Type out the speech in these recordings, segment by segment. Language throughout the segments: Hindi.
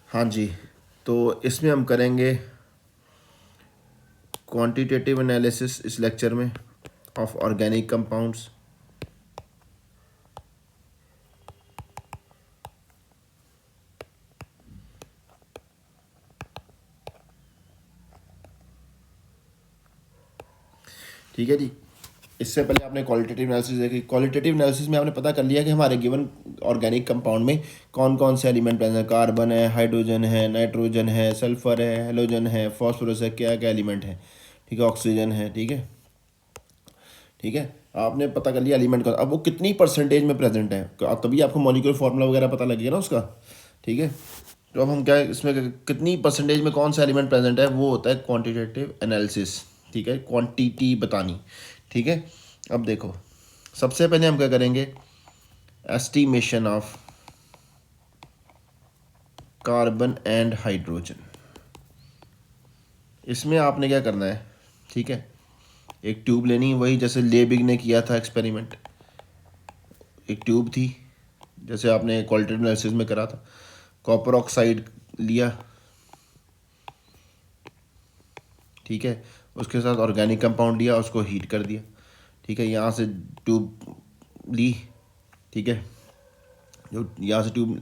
हाँ जी, तो इसमें हम करेंगे क्वांटिटेटिव एनालिसिस इस लेक्चर में ऑफ ऑर्गेनिक कंपाउंड्स। ठीक है जी। इससे पहले आपने क्वालिटेटिव एनालिसिस देखी। क्वालिटेटिव एनालिसिस में आपने पता कर लिया कि हमारे गिवन ऑर्गेनिक कंपाउंड में कौन कौन से एलिमेंट प्रेजेंट है। कार्बन है, हाइड्रोजन है, नाइट्रोजन है, सल्फर है, हेलोजन है, फॉस्फोरस है, क्या क्या एलिमेंट है। ठीक है, ऑक्सीजन है। ठीक है, ठीक है। आपने पता कर लिया एलिमेंट का, अब वो कितनी परसेंटेज में प्रेजेंट है, तभी आपको मॉलिक्यूलर फार्मूला वगैरह पता लगेगा ना उसका। ठीक है, तो अब हम क्या इसमें कितनी परसेंटेज में कौन सा एलिमेंट प्रेजेंट है, वो होता है क्वांटिटेटिव एनालिसिस। ठीक है, क्वांटिटी बतानी। ठीक है, अब देखो, सबसे पहले हम क्या करेंगे, estimation of carbon and hydrogen. इसमें आपने क्या करना है, ठीक है, एक ट्यूब लेनी है, वही जैसे लेबिग ने किया था एक्सपेरिमेंट। एक ट्यूब थी, जैसे आपने क्वालिटेटिव एनालिसिस में करा था। कॉपर ऑक्साइड लिया, ठीक है, उसके साथ ऑर्गेनिक कंपाउंड लिया, उसको हीट कर दिया। ठीक है, यहाँ से ट्यूब ली। ठीक है, जो यहाँ से ट्यूब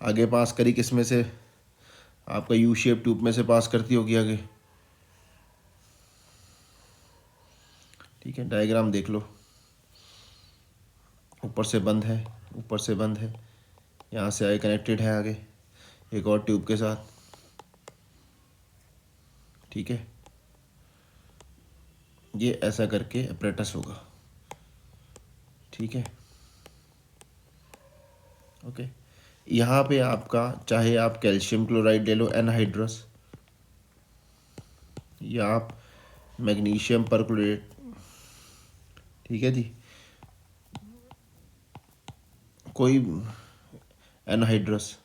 आगे पास करी, किस में से, आपका यू शेप ट्यूब में से पास करती होगी आगे। ठीक है, डायग्राम देख लो, ऊपर से बंद है, ऊपर से बंद है, यहाँ से आगे कनेक्टेड है आगे एक और ट्यूब के साथ। ठीक है, ये ऐसा करके अपरेटस होगा। ठीक है, ओके। यहाँ पे आपका, चाहे आप कैल्शियम क्लोराइड ले लो एनहाइड्रस, या आप मैग्नीशियम परक्लोरेट। ठीक है जी, कोई एनहाइड्रस,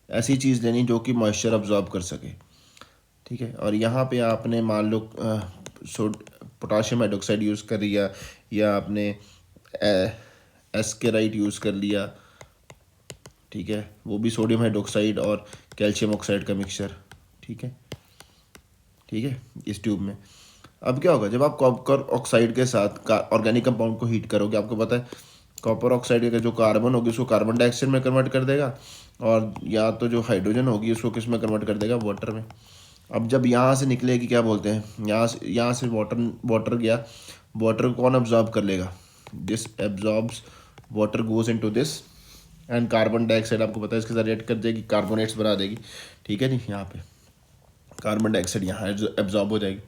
ऐसी चीज़ लेनी जो कि मॉइस्चर अब्जॉर्ब कर सके। ठीक है, और यहाँ पे आपने मान लो पोटाशियम हाइड्रोक्साइड यूज़ कर लिया, या आपने एस्केराइट यूज़ कर लिया। ठीक है, वो भी सोडियम हाइड्रोक्साइड और कैल्शियम ऑक्साइड का मिक्सचर। ठीक है, ठीक है, इस ट्यूब में। अब क्या होगा, जब आप कॉपर ऑक्साइड के साथ ऑर्गेनिक कंपाउंड को हीट करोगे, आपको पता है कॉपर ऑक्साइड का जो कार्बन होगी उसको कार्बन डाइऑक्साइड में कन्वर्ट कर देगा, और या तो जो हाइड्रोजन होगी उसको किस में कन्वर्ट कर देगा, वाटर में। अब जब यहाँ से निकलेगी, क्या बोलते हैं, यहाँ से वाटर वाटर गया, वाटर को कौन अब्जॉर्ब कर लेगा, this absorbs, water goes into this, and carbon dioxide आपको पता है इसके साथ रिएक्ट कर देगी, कार्बोनेट्स बना देगी। ठीक है जी, यहाँ पे कार्बन डाइऑक्साइड यहाँ एब्जॉर्ब हो जाएगी।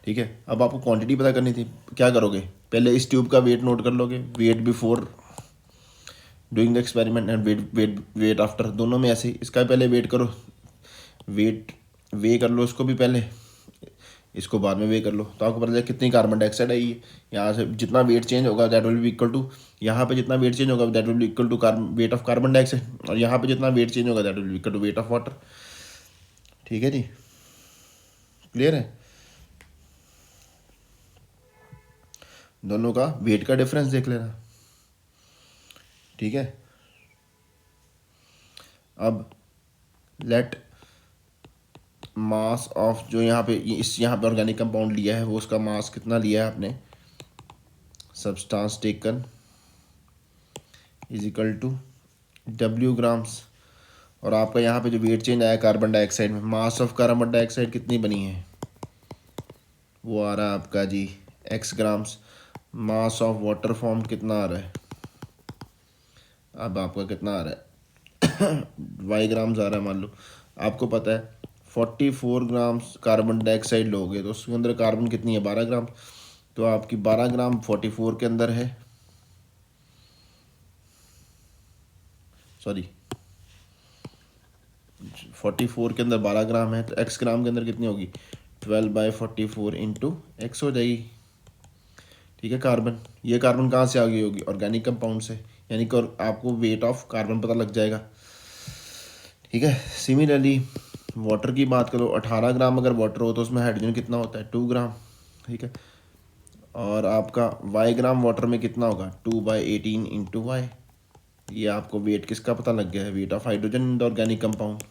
ठीक है, अब आपको क्वांटिटी पता करनी थी, क्या करोगे, पहले इस ट्यूब का वेट नोट कर लोगे, weight before doing the experiment and weight after, दोनों में ऐसे ही। इसका पहले वेट करो, वेट वे कर लो इसको भी पहले, इसको बाद में वे कर लो, तो आपको पता चले कितनी कार्बन डाइऑक्साइड आई है। यहाँ से जितना वेट चेंज होगा that will be equal to, यहाँ पे जितना वेट चेंज होगा that will be equal to weight of carbon dioxide, और यहाँ पे जितना वेट चेंज होगा that will be equal to weight of water. ठीक है जी, क्लियर है, दोनों का वेट का डिफरेंस देख लेना। ठीक है, अब लेट मास ऑफ, जो यहाँ पे यहाँ पे ऑर्गेनिक कंपाउंड लिया है, वो उसका मास कितना लिया है आपने, substance taken is equal to W grams, और आपका यहाँ पे जो वेट चेंज आया कार्बन डाइऑक्साइड में, मास ऑफ कार्बन डाइऑक्साइड कितनी बनी है, वो आ रहा है आपका जी X grams. Mass of water form कितना आ रहा है, अब आपका कितना आ रहा है Y ग्राम्स आ रहा है। मान लो आपको पता है 44 ग्राम्स कार्बन डाइऑक्साइड लोगे तो उसके अंदर कार्बन कितनी है, 12 ग्राम, तो आपकी 12 ग्राम 44 के अंदर है, सॉरी 44 के अंदर 12 ग्राम है, तो X ग्राम के अंदर कितनी होगी, 12/44 इंटू एक्स हो जाएगी। ठीक है, कार्बन, ये कार्बन कहाँ से आ गई होगी, ऑर्गेनिक कंपाउंड से, यानी कि आपको वेट ऑफ कार्बन पता लग जाएगा। ठीक है, सिमिलरली वाटर की बात करो, 18 ग्राम अगर वाटर हो तो उसमें हाइड्रोजन कितना होता है, 2 ग्राम। ठीक है, और आपका Y ग्राम वाटर में कितना होगा, 2/18 इंटू वाई। ये आपको वेट किसका पता लग गया है, weight of hydrogen in the organic compound.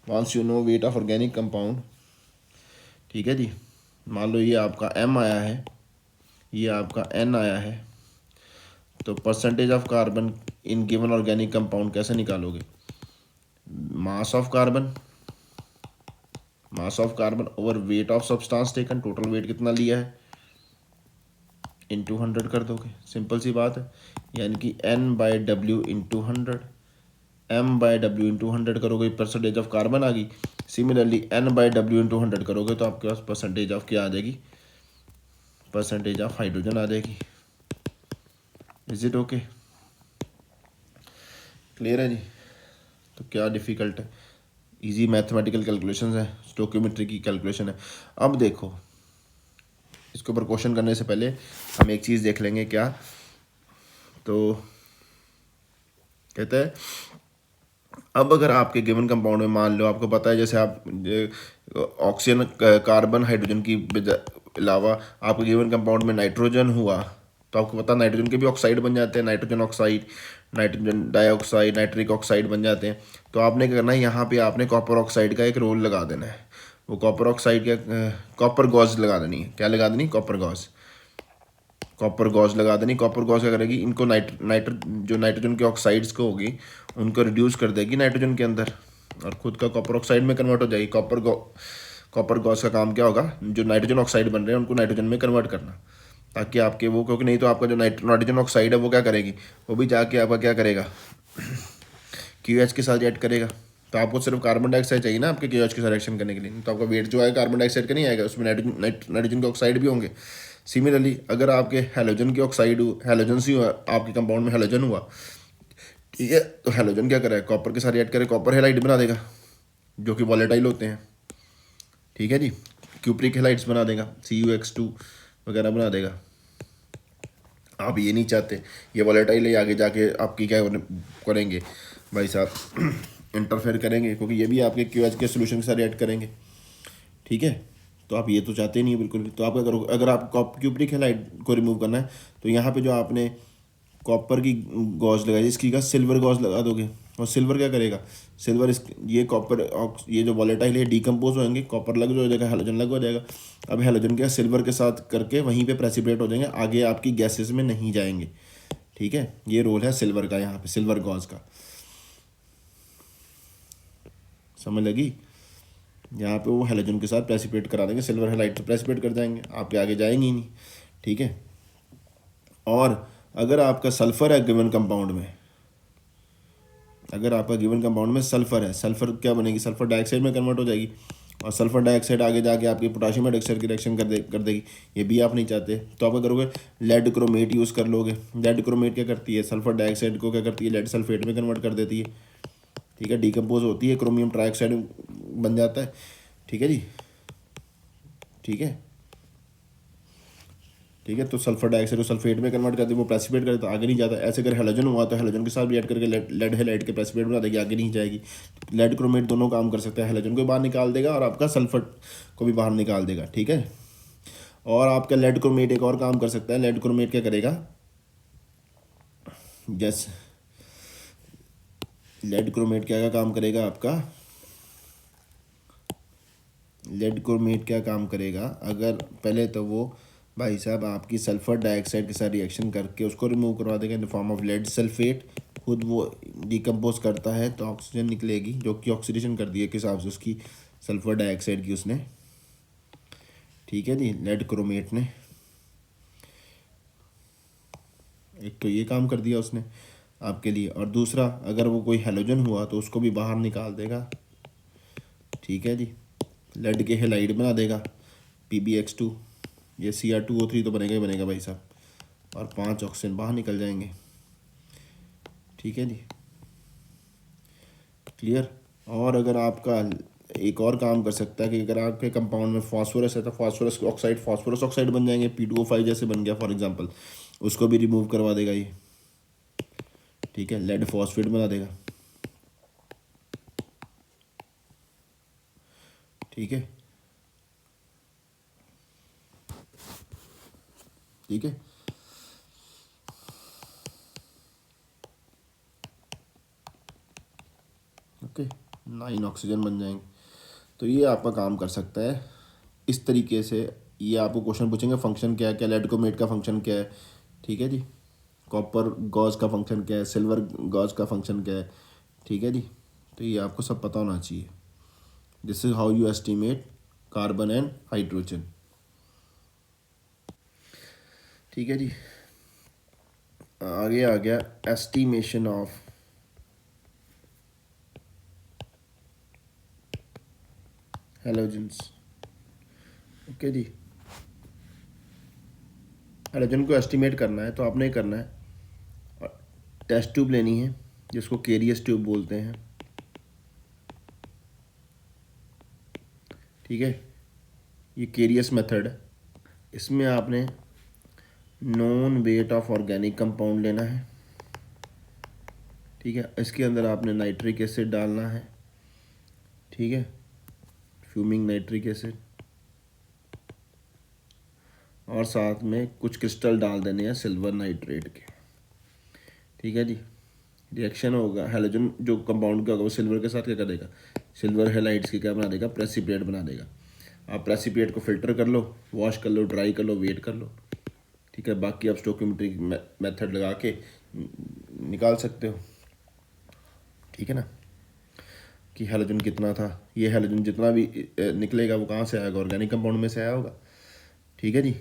Once you know weight of organic compound, ठीक है जी, मान लो ये आपका m आया है, ये आपका n आया है, तो percentage of carbon in given organic compound कैसे निकालोगे? Mass of carbon, mass of carbon over weight of substance taken, total weight कितना लिया है, इंटू 100 कर दोगे, सिंपल सी बात है। यानी कि n/w इंटू 100, m/w इंटू 100 करोगे, परसेंटेज ऑफ कार्बन आ गई। सिमिलरली n/w इंटू 100 करोगे तो आपके पास परसेंटेज ऑफ क्या आ जाएगी, परसेंटेज ऑफ हाइड्रोजन आ जाएगी। Is it okay? क्लियर है जी? तो क्या डिफ़िकल्ट है, इजी मैथमेटिकल कैलकुलेशंस है, स्टोकियोमेट्री की कैलकुलेशन है। अब देखो, इसके ऊपर क्वेश्चन करने से पहले हम एक चीज़ देख लेंगे, क्या तो कहते हैं, अब अगर आपके गिवन कंपाउंड में मान लो आपको पता है, जैसे आप ऑक्सीजन कार्बन हाइड्रोजन की अलावा आपके गिवन कंपाउंड में नाइट्रोजन हुआ, तो आपको पता नाइट्रोजन के भी ऑक्साइड बन जाते हैं, nitrogen oxide, nitrogen dioxide, nitric oxide बन जाते हैं। तो आपने क्या करना है, यहाँ पे आपने कॉपर ऑक्साइड का एक रोल लगा देना है। वो कॉपर ऑक्साइड का कॉपर गॉज लगा देनी है। क्या लगा देनी? कॉपर गॉज, कॉपर गॉज लगा देनी। कॉपर गॉज क्या करेगी, इनको जो नाइट्रोजन के ऑक्साइड्स को होगी उनको रिड्यूस कर देगी नाइट्रोजन के अंदर, और खुद का कॉपर ऑक्साइड में कन्वर्ट हो जाएगी। कॉपर गॉज का काम क्या होगा, जो नाइट्रोजन ऑक्साइड बन रहे हैं उनको नाइट्रोजन में कन्वर्ट करना, ताकि आपके वो, क्योंकि नहीं तो आपका जो नाइट्रोजन ऑक्साइड है वो क्या करेगी, वो भी जाके आपका क्या करेगा, QH के साथ रिएक्ट करेगा। तो आपको सिर्फ कार्बन डाइऑक्साइड चाहिए ना आपके QH के साथ रिएक्शन करने के लिए, तो आपका वेट जो है कार्बन डाइऑक्साइड का नहीं आएगा, उसमें नाइट्रोजन के ऑक्साइड भी होंगे। सिमिलरली अगर आपके हेलोजन के ऑक्साइड, हेलोजन ही हुआ आपके कंपाउंड में, हेलोजन हुआ, ठीक है, तो हेलोजन क्या करेगा, कॉपर के साथ रिएक्ट करे, कॉपर हेलाइड बना देगा, जो कि वॉलेटाइल होते हैं, ठीक है जी, क्यूप्रिक हेलाइड्स बना देगा, CuX2 वगैरह बना देगा। आप ये नहीं चाहते, ये वॉलेटाइल है, आगे जाके आपकी क्या करेंगे भाई साहब, इंटरफेयर करेंगे, क्योंकि ये भी आपके QH के सोल्यूशन के साथ रिएक्ट करेंगे, ठीक है। तो आप ये तो चाहते नहीं है बिल्कुल भी। तो आप अगर आप क्यूप्रिक हेलाइड को रिमूव करना है, तो यहाँ पे जो आपने कॉपर की गॉज लगाई, इसकी का सिल्वर गॉज लगा दोगे, और सिल्वर क्या करेगा, सिल्वर ये कॉपर, ये जो वॉलेटाइल है डिकम्पोज होंगे, कॉपर लग जो हो जाएगा, हेलोजन लग हो जाएगा। अब हेलोजन क्या सिल्वर के साथ करके वहीं पे प्रेसिपिटेट हो जाएंगे, आगे आपकी गैसेस में नहीं जाएंगे, ठीक है। ये रोल है सिल्वर का, यहाँ पे सिल्वर गॉज का, समझ लगी। यहाँ पे वो हेलोजन के साथ प्रेसिपिटेट करा देंगे, सिल्वर हेलाइड तो प्रेसिपिटेट कर जाएंगे, आपके आगे जाएंगे ही नहीं, ठीक है। और अगर आपका सल्फर है गिवन कंपाउंड में, अगर आपका गिवन कंपाउंड में सल्फर है, सल्फर क्या बनेगी, सल्फर डाइऑक्साइड में कन्वर्ट हो जाएगी, और सल्फर डाइऑक्साइड आगे जाके आपकी पोटाशियम हाइड्रोक्साइड की रिएक्शन कर देगी। ये भी आप नहीं चाहते, तो आप क्या करोगे, लेड क्रोमेट यूज़ कर लोगे। लेड क्रोमेट क्या करती है, सल्फर डाइऑक्साइड को क्या करती है, लेड सल्फेट में कन्वर्ट कर देती है, ठीक है, डिकम्पोज होती है, क्रोमियम ट्राइऑक्साइड बन जाता है, ठीक है जी, ठीक है, ठीक है। तो सल्फर डाइऑक्साइड को सल्फेट में कन्वर्ट कर दे, वो प्रेसिपिटेट करे तो आगे नहीं जाता। ऐसे अगर हेलोजन हुआ तो हेलोजन के साथ भी ऐड करके लेड हेलाइड के प्रेसिपिटेट बना देगी, आगे नहीं जाएगी। लेड क्रोमेट दोनों काम कर सकता है, हेलोजन को बाहर निकाल देगा और आपका सल्फर को भी बाहर निकाल देगा, ठीक है। और आपका लेड क्रोमेट एक और काम कर सकता है, लेड क्रोमेट क्या करेगा, जैसे लेड क्रोमेट क्या काम करेगा आपका, लेड क्रोमेट क्या काम करेगा, अगर पहले तो वो भाई साहब आपकी सल्फर डाइऑक्साइड के साथ रिएक्शन करके उसको रिमूव करवा देगा in the form of lead sulphate, खुद वो डिकम्पोज करता है तो ऑक्सीजन निकलेगी, जो कि ऑक्सीडेशन कर दी है किस हिसाब से उसकी, सल्फर डाइऑक्साइड की उसने, ठीक है जी, लेड क्रोमेट ने। एक तो ये काम कर दिया उसने आपके लिए, और दूसरा अगर वो कोई हेलोजन हुआ तो उसको भी बाहर निकाल देगा, ठीक है जी, लेड के हेलाइड बना देगा, PbX2, ये Cr2O3 तो बनेगा ही बनेगा भाई साहब, और 5 ऑक्सीजन बाहर निकल जाएंगे, ठीक है जी, क्लियर। और अगर आपका एक और काम कर सकता है कि अगर आपके कंपाउंड में फास्फोरस है तो फास्फोरस ऑक्साइड बन जाएंगे, P2O5 जैसे बन गया फॉर एग्जांपल, उसको भी रिमूव करवा देगा ये, ठीक है, लेड फॉस्फेट बना देगा, ठीक है, ठीक है, ओके। 9 ऑक्सीजन बन जाएंगे। तो ये आपका काम कर सकता है इस तरीके से। ये आपको क्वेश्चन पूछेंगे फंक्शन क्या है, कैलेडकोमेट का फंक्शन क्या है, ठीक है जी, कॉपर गॉज का फंक्शन क्या है, सिल्वर गॉज का फंक्शन क्या है, ठीक है जी। तो ये आपको सब पता होना चाहिए। This is how you estimate carbon and hydrogen, ठीक है जी। आगे आ गया एस्टिमेशन ऑफ हेलोजेंस। ओके जी, हेलोजन को एस्टिमेट करना है तो आपने करना है, टेस्ट ट्यूब लेनी है जिसको केरियस ट्यूब बोलते हैं, ठीक है। ये केरियस मेथड है। इसमें आपने non wait of organic compound लेना है, ठीक है। इसके अंदर आपने नाइट्रिक एसिड डालना है, ठीक है, फ्यूमिंग नाइट्रिक एसिड, और साथ में कुछ क्रिस्टल डाल देने हैं सिल्वर नाइट्रेट के, ठीक है जी। रिएक्शन होगा, हेलोजन जो कंपाउंड का होगा वो सिल्वर के साथ क्या कर देगा, सिल्वर हेलाइड्स की क्या बना देगा, प्रेसिपिटेट बना देगा। आप प्रेसिपिटेट को फिल्टर कर लो, वॉश कर लो, ड्राई कर लो, वेट कर लो, ठीक है। बाकी आप स्टोकियोमेट्रिक मेथड लगा के निकाल सकते हो, ठीक है ना, कि हेलोजन कितना था। ये हेलोजन जितना भी निकलेगा वो कहाँ से आएगा, ऑर्गेनिक कंपाउंड में से आया होगा, ठीक है जी।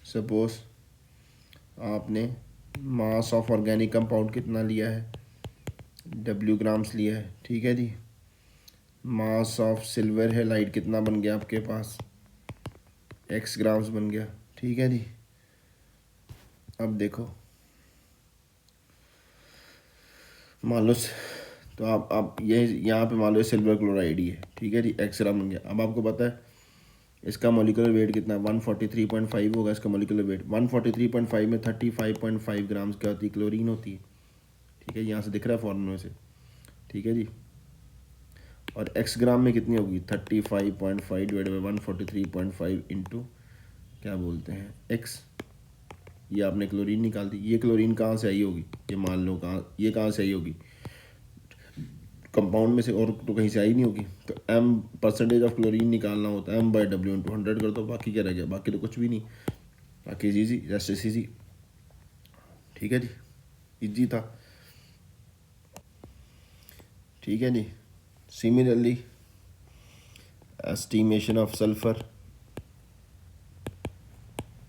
सपोज आपने मास ऑफ ऑर्गेनिक कंपाउंड कितना लिया है, W ग्राम्स लिया है, ठीक है जी। मास ऑफ सिल्वर हेलाइड कितना बन गया आपके पास, X ग्राम्स बन गया, ठीक है जी। अब देखो, मान लो तो आप ये यहाँ पे मान लो सिल्वर क्लोराइड ही है, ठीक है जी, X ग्राम बन गया। अब आपको पता है इसका मॉलिक्यूलर वेट कितना है, 143.5 होगा इसका मॉलिक्यूलर वेट। 143.5 में 35.5 ग्राम्स क्या होती है, क्लोरीन होती है, ठीक है। यहाँ से दिख रहा है फॉर्मूले में से, ठीक है जी। और X ग्राम में कितनी होगी, 35.5 डिवाइड बाई 143.5 इंटू क्या बोलते हैं X। ये आपने क्लोरीन निकाल दी। ये क्लोरीन कहाँ से आई होगी, ये मान लो ये कहाँ से आई होगी, कंपाउंड में से, और तो कहीं से आई नहीं होगी। तो M परसेंटेज ऑफ क्लोरीन निकालना होता है, M/W इंटू 100 कर दो, बाकी क्या रह गया, बाकी तो कुछ भी नहीं, बाकी इजी, रेस्ट इज इजी, ठीक है जी, इजी था, ठीक है जी। सिमिलरली एस्टिमेशन ऑफ सल्फर,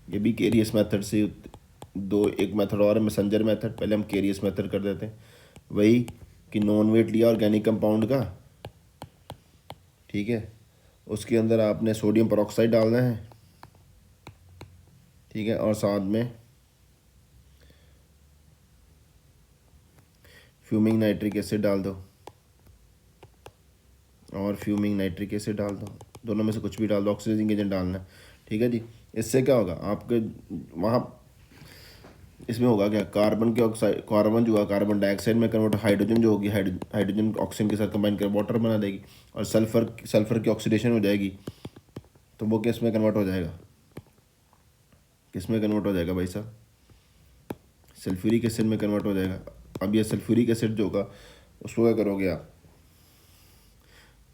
ये भी केरियस मेथड से एक मेथड और है, मैसेंजर मेथड। पहले हम केरियस मेथड कर देते हैं, वही कि नॉन वेट लिया ऑर्गेनिक कंपाउंड का, ठीक है। उसके अंदर आपने सोडियम परऑक्साइड डालना है, ठीक है, और साथ में फ्यूमिंग नाइट्रिक एसिड डाल दो, और फ्यूमिंग नाइट्रिक एसिड डाल दो, दोनों में से कुछ भी डाल दो, ऑक्सीडाइजिंग एजेंट डालना है, ठीक है जी। इससे क्या होगा आपके वहाँ, इसमें होगा क्या, कार्बन के ऑक्साइड, कार्बन जो है कार्बन डाइऑक्साइड में कन्वर्ट, हाइड्रोजन जो होगी हाइड्रोजन ऑक्सीजन के साथ कंबाइन कर वाटर बना देगी, और सल्फर की ऑक्सीडेशन हो जाएगी, तो वो किस में कन्वर्ट हो जाएगा, किस में कन्वर्ट हो जाएगा भाई साहब, सल्फ्यूरिक एसिड में कन्वर्ट हो जाएगा। अब ये सल्फ्यूरिक एसिड जो होगा उसको क्या करोगे आप,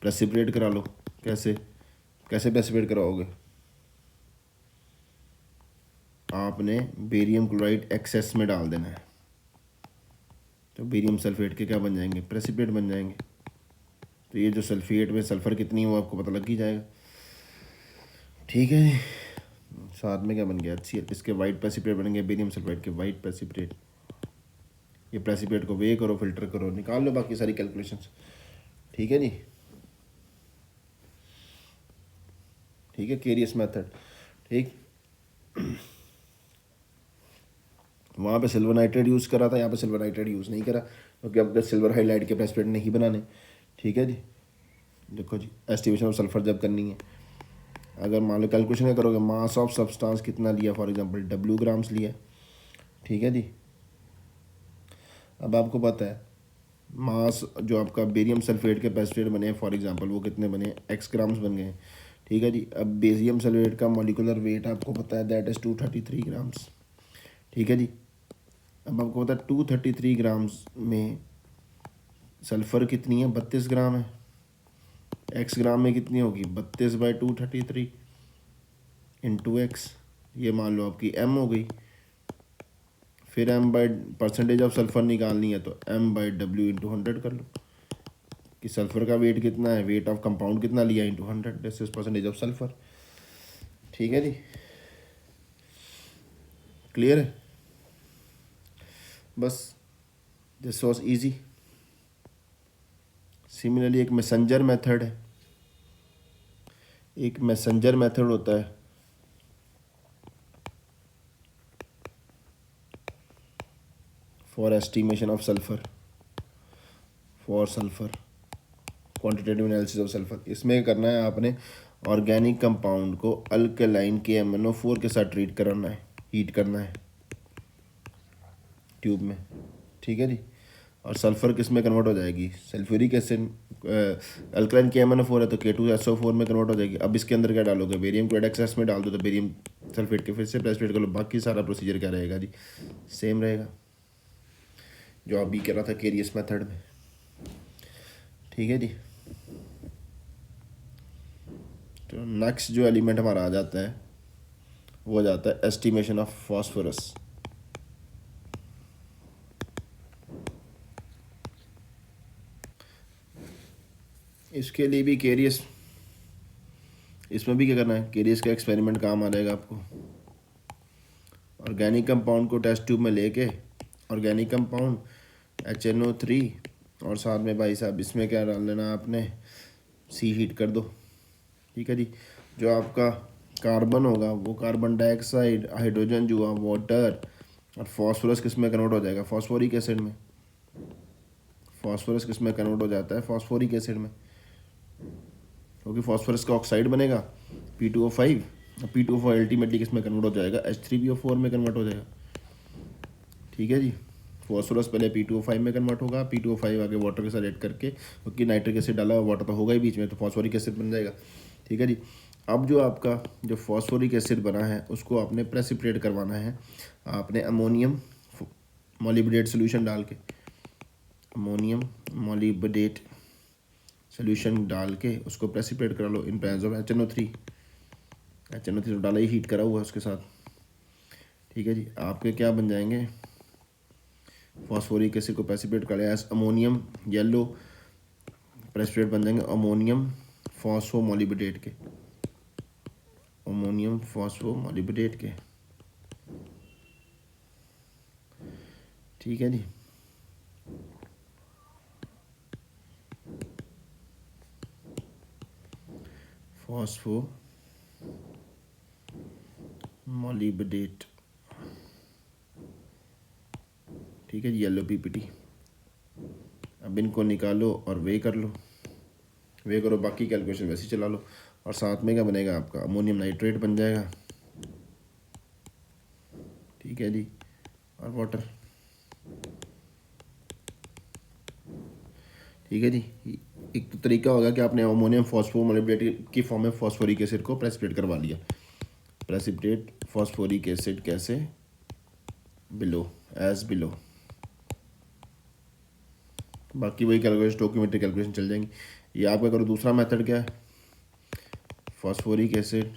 प्रेसिपिटेट करा लो। कैसे कैसे प्रेसिपिटेट कराओगे, आपने बेरियम क्लोराइड एक्सेस में डाल देना है, तो बेरियम सल्फेट के क्या बन जाएंगे, प्रेसिपिटेट बन जाएंगे। तो ये जो सल्फेट में सल्फ़र कितनी है वो आपको पता लग ही जाएगा, ठीक है। साथ में क्या बन गया, HCl, इसके वाइट प्रेसिपिटेट बनेंगे, बेरियम सल्फेट के वाइट प्रेसिपिटेट। ये प्रेसिपिटेट को वे करो, फिल्टर करो, निकाल लो बाकी सारी कैलकुलेशंस, ठीक है जी, ठीक है। केरियस मेथड, ठीक। वहाँ पे सिल्वर नाइट्रेट यूज़ करा था, यहाँ पे सिल्वर नाइट्रेट यूज़ नहीं करा, क्योंकि अब सिल्वर हाइलाइट के प्रेसिपिटेट नहीं बनाने, ठीक है जी। देखो जी, एस्टिमेशन ऑफ सल्फर जब करनी है, अगर मान लो कैलकुलेशन क्या करोगे, मास ऑफ सब्सटेंस कितना लिया, फॉर एग्जांपल W ग्राम्स लिया, ठीक है जी। अब आपको पता है मास जो आपका बेरियम सल्फेट के प्रेसिपिटेट बने हैं, फॉर एग्जांपल वो कितने बने, X ग्राम्स बन गए, ठीक है जी। अब बेरियम सल्फेट का मॉलिक्यूलर वेट आपको पता है, दैट इज़ 233 ग्राम्स, ठीक है जी। अब आपको पता है 233 ग्राम्स में सल्फ़र कितनी है, 32 ग्राम है। एक्स ग्राम में कितनी होगी, 32/233 इंटू एक्स, ये मान लो आपकी एम हो गई। फिर M by percentage of sulphur निकालनी है तो M/W इंटू 100 कर लो कि सल्फ़र का वेट कितना है, वेट ऑफ कंपाउंड कितना लिया into 100, this is percentage of sulphur. ठीक है जी, क्लियर है। बस दिस वॉज इजी। सिमिलरली एक मैसेंजर मेथड है, एक मैसेंजर मेथड होता है for estimation of sulphur, for sulphur quantitative analysis of sulphur. इसमें करना है आपने ऑर्गेनिक कंपाउंड को अल्कलाइन KMnO4 के साथ ट्रीट कराना है, हीट करना है ट्यूब में। ठीक है जी, और सल्फ़र किस में कन्वर्ट हो जाएगी, सल्फ्यूरिक एसिड, अल्कलाइन KMnO4 है तो K2SO4 में कन्वर्ट हो जाएगी। अब इसके अंदर क्या डालोगे, बेरियम क्लोराइड एक्सेस में डाल दो तो बेरियम सल्फेट के फिर से प्रेसिपिटेट कर लो। बाकी सारा प्रोसीजर क्या रहेगा जी, सेम रहेगा जो अभी कह रहा था केरियस मेथड में। ठीक है जी, तो नेक्स्ट जो एलिमेंट हमारा आ जाता है वो आ जाता है एस्टिमेशन ऑफ फॉस्फोरस। इसके लिए भी केरियस, इसमें भी क्या करना है, केरियस का एक्सपेरिमेंट काम आ जाएगा आपको। ऑर्गेनिक कंपाउंड को टेस्ट ट्यूब में लेके, ऑर्गेनिक कंपाउंड HNO3 और साथ में भाई साहब इसमें क्या डाल लेना आपने, सी हीट कर दो। ठीक है जी, जो आपका कार्बन होगा वो कार्बन डाइऑक्साइड, हाइड्रोजन जो हुआ वाटर, और फॉस्फोरस किस में कन्वर्ट हो जाएगा, फॉस्फोरिक एसिड में। फॉस्फोरस किस में कन्वर्ट हो जाता है, फॉस्फोरिक एसिड में, क्योंकि फॉस्फोरस का ऑक्साइड बनेगा P2O5, P2O4 अल्टीमेटली किस में कन्वर्ट हो जाएगा, H3PO4 में कन्वर्ट हो जाएगा। ठीक है जी, फॉस्फोरस पहले P2O5 में कन्वर्ट होगा, P2O5 आगे वाटर के साथ ऐड करके, क्योंकि नाइट्रिक एसिड डाला हुआ, वाटर तो होगा ही बीच में, तो फॉस्फोरिक एसिड बन जाएगा। ठीक है जी, अब जो आपका जो फॉस्फोरिक एसिड बना है उसको आपने प्रेसिपिटेट करवाना है, आपने अमोनियम मोलिब्डेट सोल्यूशन डाल के, अमोनियम मोलिब्डेट सोल्यूशन डाल के उसको प्रेसिपिटेट करा लो इन प्रेजेंस ऑफ HNO3। HNO3 तो डाला ही, हीट करा हुआ है उसके साथ। ठीक है जी, आपके क्या बन जाएंगे, फॉस्फोरिक एसिड को प्रेसिपिटेट कर लिया एज अमोनियम येलो, प्रेसिपिटेट बन जाएंगे अमोनियम फॉस्फोमोलिब्डेट के, अमोनियम फॉस्फोमोलिब्डेट के। ठीक है जी, फॉस्फो मोलिब्डेट। ठीक है जी, येलो PPT। अब इनको निकालो और वे कर लो, वे करो, बाकी कैलकुलेशन वैसे ही चला लो। और साथ में क्या बनेगा आपका, अमोनियम नाइट्रेट बन जाएगा। ठीक है जी, और वाटर। ठीक है जी, एक तो तरीका होगा कि आपने अमोनियम फॉस्फोमोलिब्डेट की फॉर्म में फॉस्फोरिक एसिड को प्रेसिपिटेट करवा लिया। प्रेसिपिटेट फॉस्फोरिक एसिड कैसे, बिलो, एज बिलो। बाकी वही कैलकुलेशन, स्टोकियोमेट्रिक कैलकुलेशन चल जाएंगी। ये आपका करो। दूसरा मेथड क्या है, phosphoric acid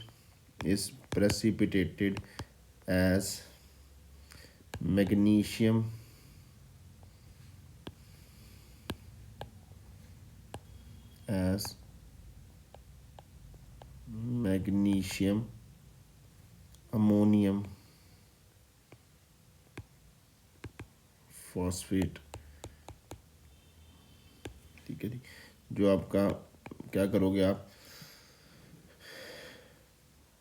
is precipitated as magnesium magnesium ammonium phosphate. ठीक है जी, जो आपका क्या करोगे आप,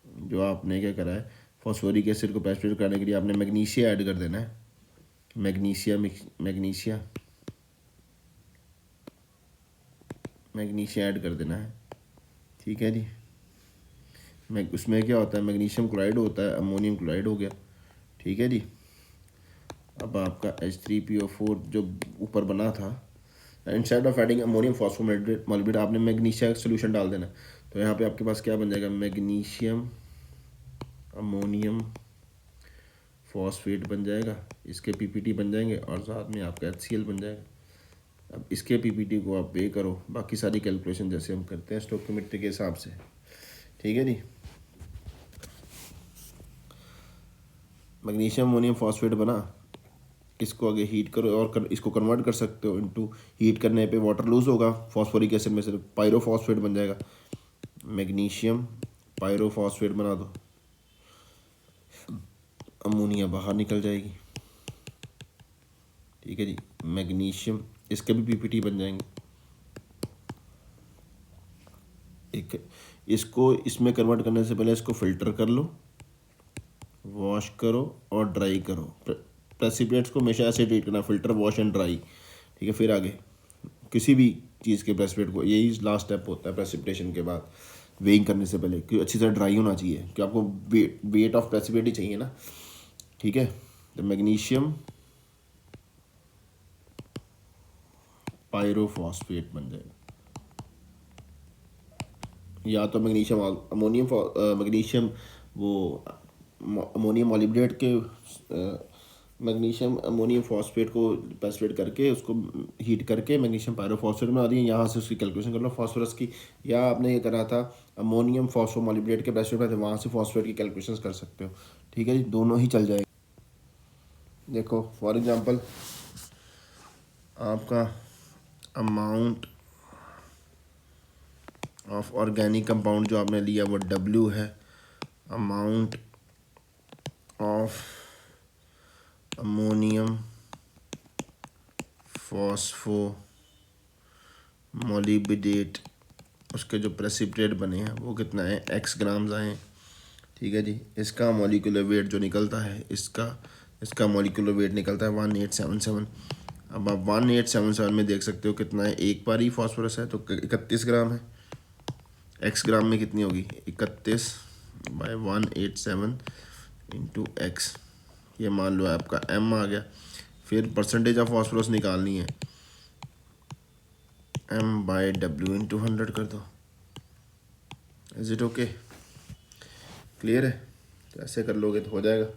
जो आपने क्या करा है, फॉस्फोरिक एसिड को प्रेसिपिटेट करने के लिए आपने मैग्नीशिया ऐड कर देना है, मैग्नीशिया ऐड कर देना है। ठीक है जी, उसमें क्या होता है, मैग्नीशियम क्लोराइड होता है, अमोनियम क्लोराइड हो गया। ठीक है जी, अब आपका H3PO4 जो ऊपर बना था, इंस्टेड ऑफ एडिंग अमोनियम फॉस्फोमोलिब्डेट आपने मैग्नीशिया सोल्यूशन डाल देना। तो यहाँ पे आपके पास क्या बन जाएगा, मैग्नीशियम अमोनियम फॉस्फेट बन जाएगा, इसके PPT बन जाएंगे और साथ में आपका HCl बन जाएगा। अब इसके पीपीटी को आप पे करो, बाकी सारी कैलकुलेशन जैसे हम करते हैं स्टोइकोमेट्री के हिसाब से, ठीक है जी। मैग्नीशियम अमोनियम फॉस्फेट बना, इसको आगे हीट करो और इसको कन्वर्ट कर सकते हो इनटू, हीट करने पे वाटर लूज होगा फॉस्फोरिक एसिड में से, पायरोफॉस्फेट बन जाएगा। मैग्नीशियम पायरोफॉस्फेट बना दो, अमोनिया बाहर निकल जाएगी, ठीक है जी। मैग्नीशियम, इसके भी पीपीटी बन जाएंगे। एक इसको इसमें कन्वर्ट करने से पहले इसको फिल्टर कर लो, वॉश करो और ड्राई करो। प्रेसिपिटेट्स को हमेशा ऐसे ट्रीट करना, फिल्टर, वॉश एंड ड्राई, ठीक है। फिर आगे किसी भी चीज़ के प्रेसिपिटेट को, यही लास्ट स्टेप होता है प्रेसिपिटेशन के बाद, वेइंग करने से पहले, क्योंकि अच्छी तरह ड्राई होना चाहिए, कि आपको वेट ऑफ प्रेसिपिटेट ही चाहिए ना, ठीक है। तो मैग्नीशियम पायरोफॉस्फेट बन जाएगा, या तो मैग्नीशियम अमोनियम मैग्नीशियम वो अमोनियम मॉलिब्डेट के मैग्नीशियम अमोनियम फॉस्फेट को प्रेसिपिटेट करके उसको हीट करके मैग्नीशियम पायरोफॉस्फेट बना दिए, यहाँ से उसकी कैलकुलेशन कर लो फास्फोरस की। या आपने ये करा था अमोनियम फॉस्फो मॉलिब्डेट के प्रेसिपिटेट में, वहाँ से फॉस्फेट की कैलकुलेशन कर सकते हो, ठीक है जी। दोनों ही चल जाएगा। देखो फॉर एग्जांपल आपका अमाउंट ऑफ ऑर्गेनिक कंपाउंड जो आपने लिया वो W है, अमाउंट ऑफ अमोनियम फॉस्फो मोलिबिडेट, उसके जो प्रेसिपिटेट बने हैं वो कितना है, x ग्राम्स आए हैं, ठीक है जी। इसका मॉलिक्यूलर वेट जो निकलता है, इसका मॉलिक्यूलर वेट निकलता है 1877। अब आप 1877 में देख सकते हो कितना है, एक बार ही फॉस्फोरस है तो 31 ग्राम है। x ग्राम में कितनी होगी, 31/187 इंटू एक्स, ये मान लो आपका m आ गया। फिर परसेंटेज ऑफ फॉस्फोरस निकालनी है, m/w इंटू 100 कर दो। इज इट ओके, क्लियर है? तो ऐसे कर लोगे तो हो जाएगा।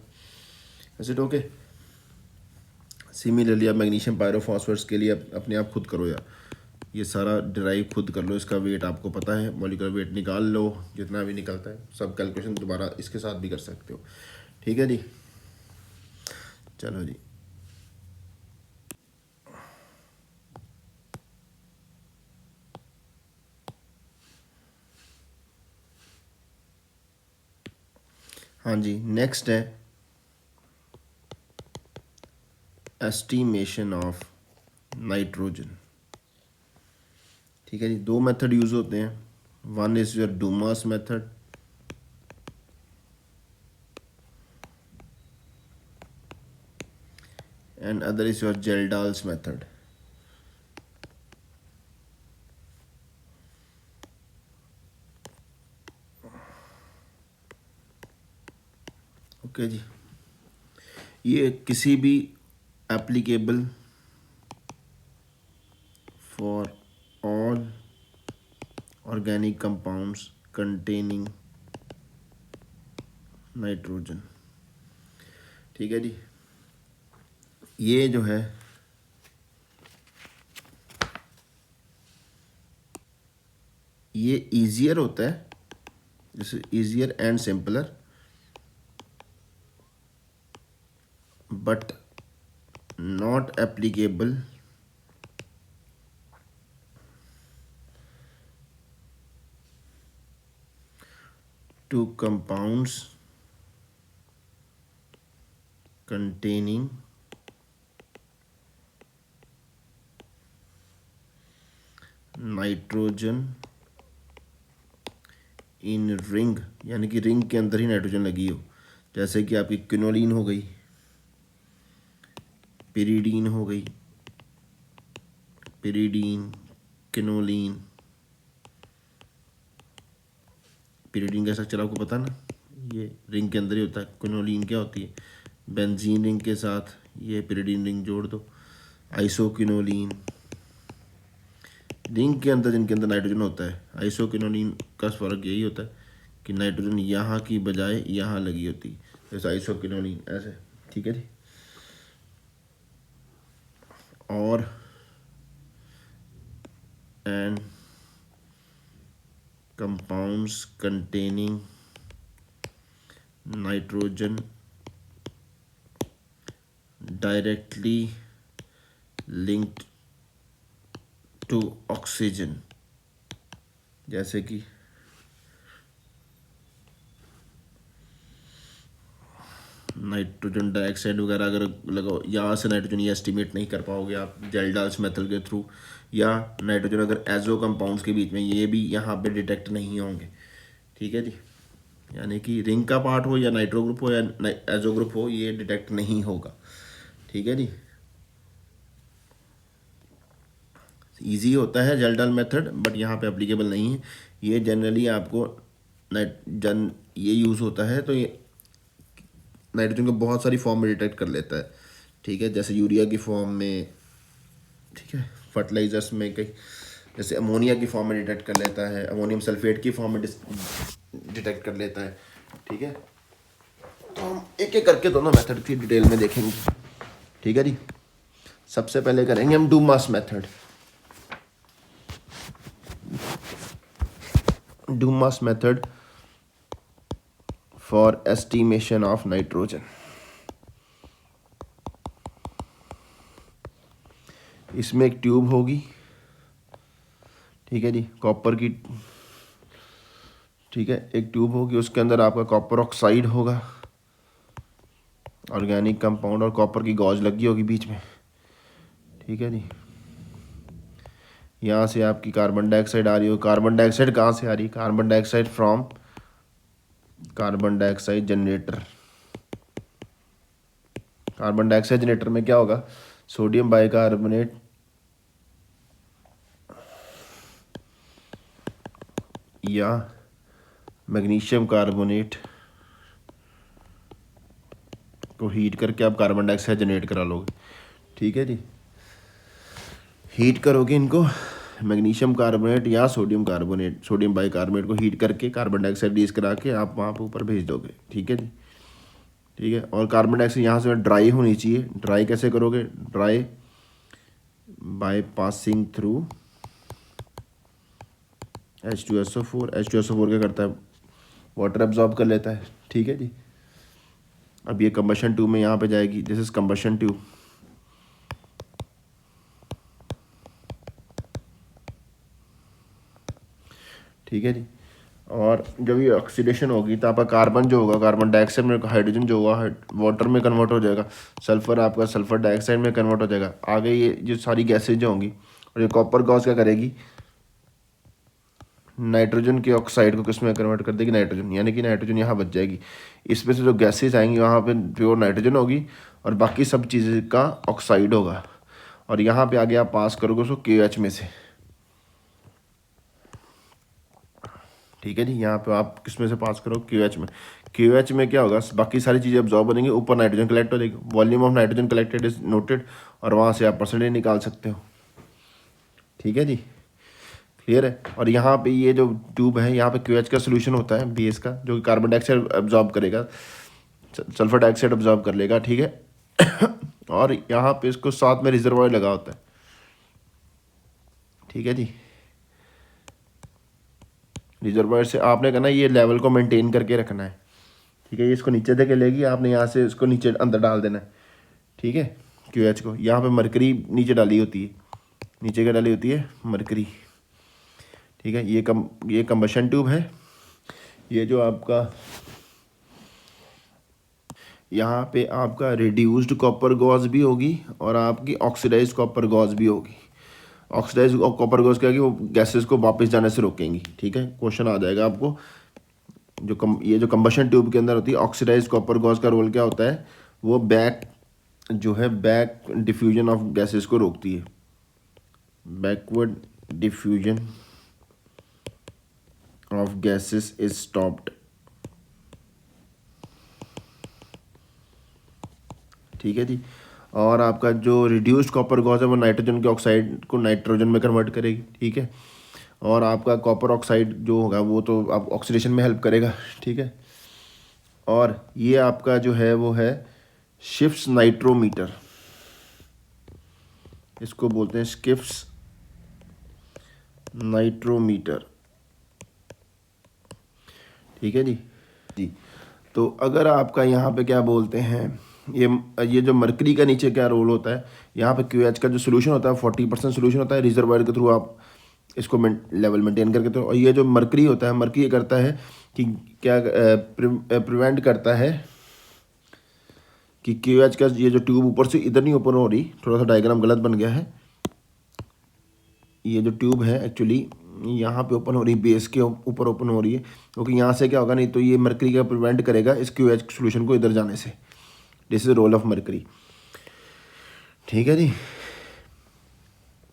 Is it okay? सिमिलरली आप मैग्नीशियम पायरोफॉस्फेट्स के लिए अपने आप खुद करो यार, ये सारा डिराइव खुद कर लो, इसका वेट आपको पता है, मॉलिक्यूलर वेट निकाल लो, जितना भी निकलता है सब कैलकुलेशन दोबारा इसके साथ भी कर सकते हो, ठीक है जी। चलो जी, हाँ जी, नेक्स्ट है एस्टीमेशन ऑफ नाइट्रोजन, ठीक है जी। दो मेथड यूज़ होते हैं, one is your Dumas method, and other is your Kjeldahl's method. Okay जी, ये किसी भी applicable for all organic compounds containing nitrogen, ठीक है जी। ये जो है ये ईजियर होता है, जैसे easier and simpler, but not applicable to compounds containing nitrogen in ring, यानी कि रिंग के अंदर ही नाइट्रोजन लगी हो, जैसे कि आपकी क्विनोलिन हो गई, पिरीडीन हो गई, पिरीडीन, क्विनोलिन। पिरीडीन का स्ट्रक्चर आपको पता ना, ये रिंग के अंदर ही होता है। क्विनोलिन क्या होती है, बेंजीन रिंग के साथ ये पिरीडीन रिंग जोड़ दो, आइसोक्विनोलिन। रिंग के अंदर जिनके अंदर नाइट्रोजन होता है, आइसोक्विनोलिन का फ़र्क यही होता है कि नाइट्रोजन यहाँ की बजाय यहाँ लगी होती है, जैसे आइसोक्विनोलिन ऐसे, ठीक है जी। और and compounds containing nitrogen directly linked to oxygen, जैसे कि नाइट्रोजन डाइऑक्साइड वगैरह अगर लगाओ, यहाँ से नाइट्रोजन ये एस्टिमेट नहीं कर पाओगे आप जेल्डाल्स मेथड के थ्रू, या नाइट्रोजन अगर एजो कंपाउंड्स के बीच में ये भी यहाँ पे डिटेक्ट नहीं होंगे। ठीक है जी, यानी कि रिंग का पार्ट हो या नाइट्रो ग्रुप हो या एजो ग्रुप हो, ये डिटेक्ट नहीं होगा। ठीक है जी, ईजी होता है जेल्डाल मेथड, बट यहाँ पे एप्लीकेबल नहीं है। ये जनरली आपको ये यूज़ होता है तो ये नाइट्रोजन को बहुत सारी फॉर्म में डिटेक्ट कर लेता है। ठीक है, जैसे यूरिया की फॉर्म में, ठीक है, फर्टिलाइजर्स में कई, जैसे अमोनिया की फॉर्म में डिटेक्ट कर लेता है, अमोनियम सल्फेट की फॉर्म में डिटेक्ट कर लेता है। ठीक है, तो हम एक एक करके दोनों मेथड की डिटेल में देखेंगे। ठीक है जी, सबसे पहले करेंगे हम Dumas method. Dumas method for estimation of nitrogen. इसमें एक ट्यूब होगी, ठीक है जी, कॉपर की, ठीक है, एक ट्यूब होगी, उसके अंदर आपका कॉपर ऑक्साइड होगा, ऑर्गेनिक कंपाउंड, और कॉपर की गॉज लगी होगी बीच में। ठीक है जी, यहाँ से आपकी कार्बन डाइऑक्साइड आ रही हो। कार्बन डाइऑक्साइड कहाँ से आ रही है? Carbon dioxide from carbon dioxide generator. Carbon dioxide generator में क्या होगा? सोडियम बाइकार्बोनेट या मैग्नीशियम कार्बोनेट को हीट करके आप कार्बन डाइऑक्साइड जनरेट करा लोगे। ठीक है जी, हीट करोगे इनको, मैग्नीशियम कार्बोनेट या सोडियम कार्बोनेट, सोडियम बाइकार्बोनेट को हीट करके कार्बन डाइऑक्साइड रिलीज करा के आप वहाँ पर ऊपर भेज दोगे। ठीक है जी, ठीक है, और कार्बन डाइऑक्साइड यहाँ से ड्राई होनी चाहिए। ड्राई कैसे करोगे? Dry by passing through H2SO4। H2SO4 क्या करता है? वाटर एब्जॉर्ब कर लेता है। ठीक है जी, अब ये कंबशन ट्यूब में यहाँ पे जाएगी, दिस इज कंबशन ट्यूब। ठीक है जी, और जब ये ऑक्सीडेशन होगी तो आपका कार्बन जो होगा, कार्बन डाइऑक्साइड में हाइड्रोजन जो होगा वाटर में कन्वर्ट हो जाएगा, सल्फर आपका सल्फर डाइऑक्साइड में कन्वर्ट हो जाएगा। आगे ये जो सारी गैसेज जो होंगी, और ये कॉपर गॉस क्या करेगी? नाइट्रोजन के ऑक्साइड को किस में कन्वर्ट कर देगी? नाइट्रोजन, यानी कि नाइट्रोजन यहाँ बच जाएगी। इसमें से जो गैसेज आएंगी वहाँ पे प्योर नाइट्रोजन होगी और बाकी सब चीज़ें का ऑक्साइड होगा, और यहाँ पे आगे आप पास करोगे उसको KOH में से। ठीक है जी, यहाँ पे आप किस में से पास करो? KOH में। KOH में क्या होगा? बाकी सारी चीज़ें अब्जॉर्ब बनेंगी, ऊपर नाइट्रोजन कलेक्ट हो जाएगी, volume of nitrogen collected is noted, और वहाँ से आप परसेंटेज निकाल सकते हो। ठीक है जी, क्लियर है। और यहाँ पे ये जो ट्यूब है, यहाँ पे KOH का सोल्यूशन होता है बेस का, जो कि कार्बन डाइऑक्साइड अब्जॉर्ब करेगा, सल्फर डाइऑक्साइड अब्जॉर्ब कर लेगा। ठीक है और यहाँ पे इसको साथ में रिजर्वायर लगा होता है। ठीक है जी, रिजर्वायर से आपने करना ये लेवल को मेंटेन करके रखना है। ठीक है, ये इसको नीचे दे के लेगी, आपने यहाँ से इसको नीचे अंदर डाल देना है। ठीक है, KOH को यहाँ पे मरकरी नीचे डाली होती है, नीचे क्या डाली होती है? मरकरी। ठीक है, ये कंबशन ट्यूब है। ये जो आपका यहाँ पे आपका रिड्यूस्ड कॉपर गॉज भी होगी और आपकी ऑक्सीडाइज्ड कॉपर गॉज भी होगी। ऑक्सीडाइज्ड कॉपर गॉज क्या है कि वो गैसेस को वापस जाने से रोकेंगी। ठीक है, क्वेश्चन आ जाएगा आपको, ये जो कंबशन ट्यूब के अंदर होती है, ऑक्सीडाइज्ड कॉपर गॉज का रोल क्या होता है? वो बैक डिफ्यूजन ऑफ गैसेस को रोकती है। Backward diffusion of gases is stopped. ठीक है जी, और आपका जो रिड्यूस्ड कॉपर गॉज है वो नाइट्रोजन के ऑक्साइड को नाइट्रोजन में कन्वर्ट करेगी। ठीक है, और आपका कॉपर ऑक्साइड जो होगा वो तो आप ऑक्सीडेशन में हेल्प करेगा। ठीक है, और ये आपका जो है वो है शिफ्स नाइट्रोमीटर, इसको बोलते हैं स्किफ्स नाइट्रोमीटर, ठीक है जी। जी, तो अगर आपका यहाँ पे क्या बोलते हैं, ये जो मरकरी का नीचे क्या रोल होता है, यहाँ पे क्यू एच का जो सोल्यूशन होता है 40% सोल्यूशन होता है, रिजर्वायर के थ्रू आप इसको लेवल मेंटेन करके, तो और ये जो मरकरी होता है, मरकरी ये करता है कि क्या प्रिवेंट करता है कि क्यू एच का ये जो ट्यूब ऊपर से इधर नहीं ओपन हो रही, थोड़ा सा डायग्राम गलत बन गया है, ये जो ट्यूब है एक्चुअली यहाँ पे ओपन हो रही, बेस के ऊपर ओपन हो रही है, क्योंकि यहाँ से क्या होगा, नहीं तो ये मरकरी का प्रिवेंट करेगा इस क्यू एच सोल्यूशन को इधर जाने से। This is role of mercury, ठीक है जी।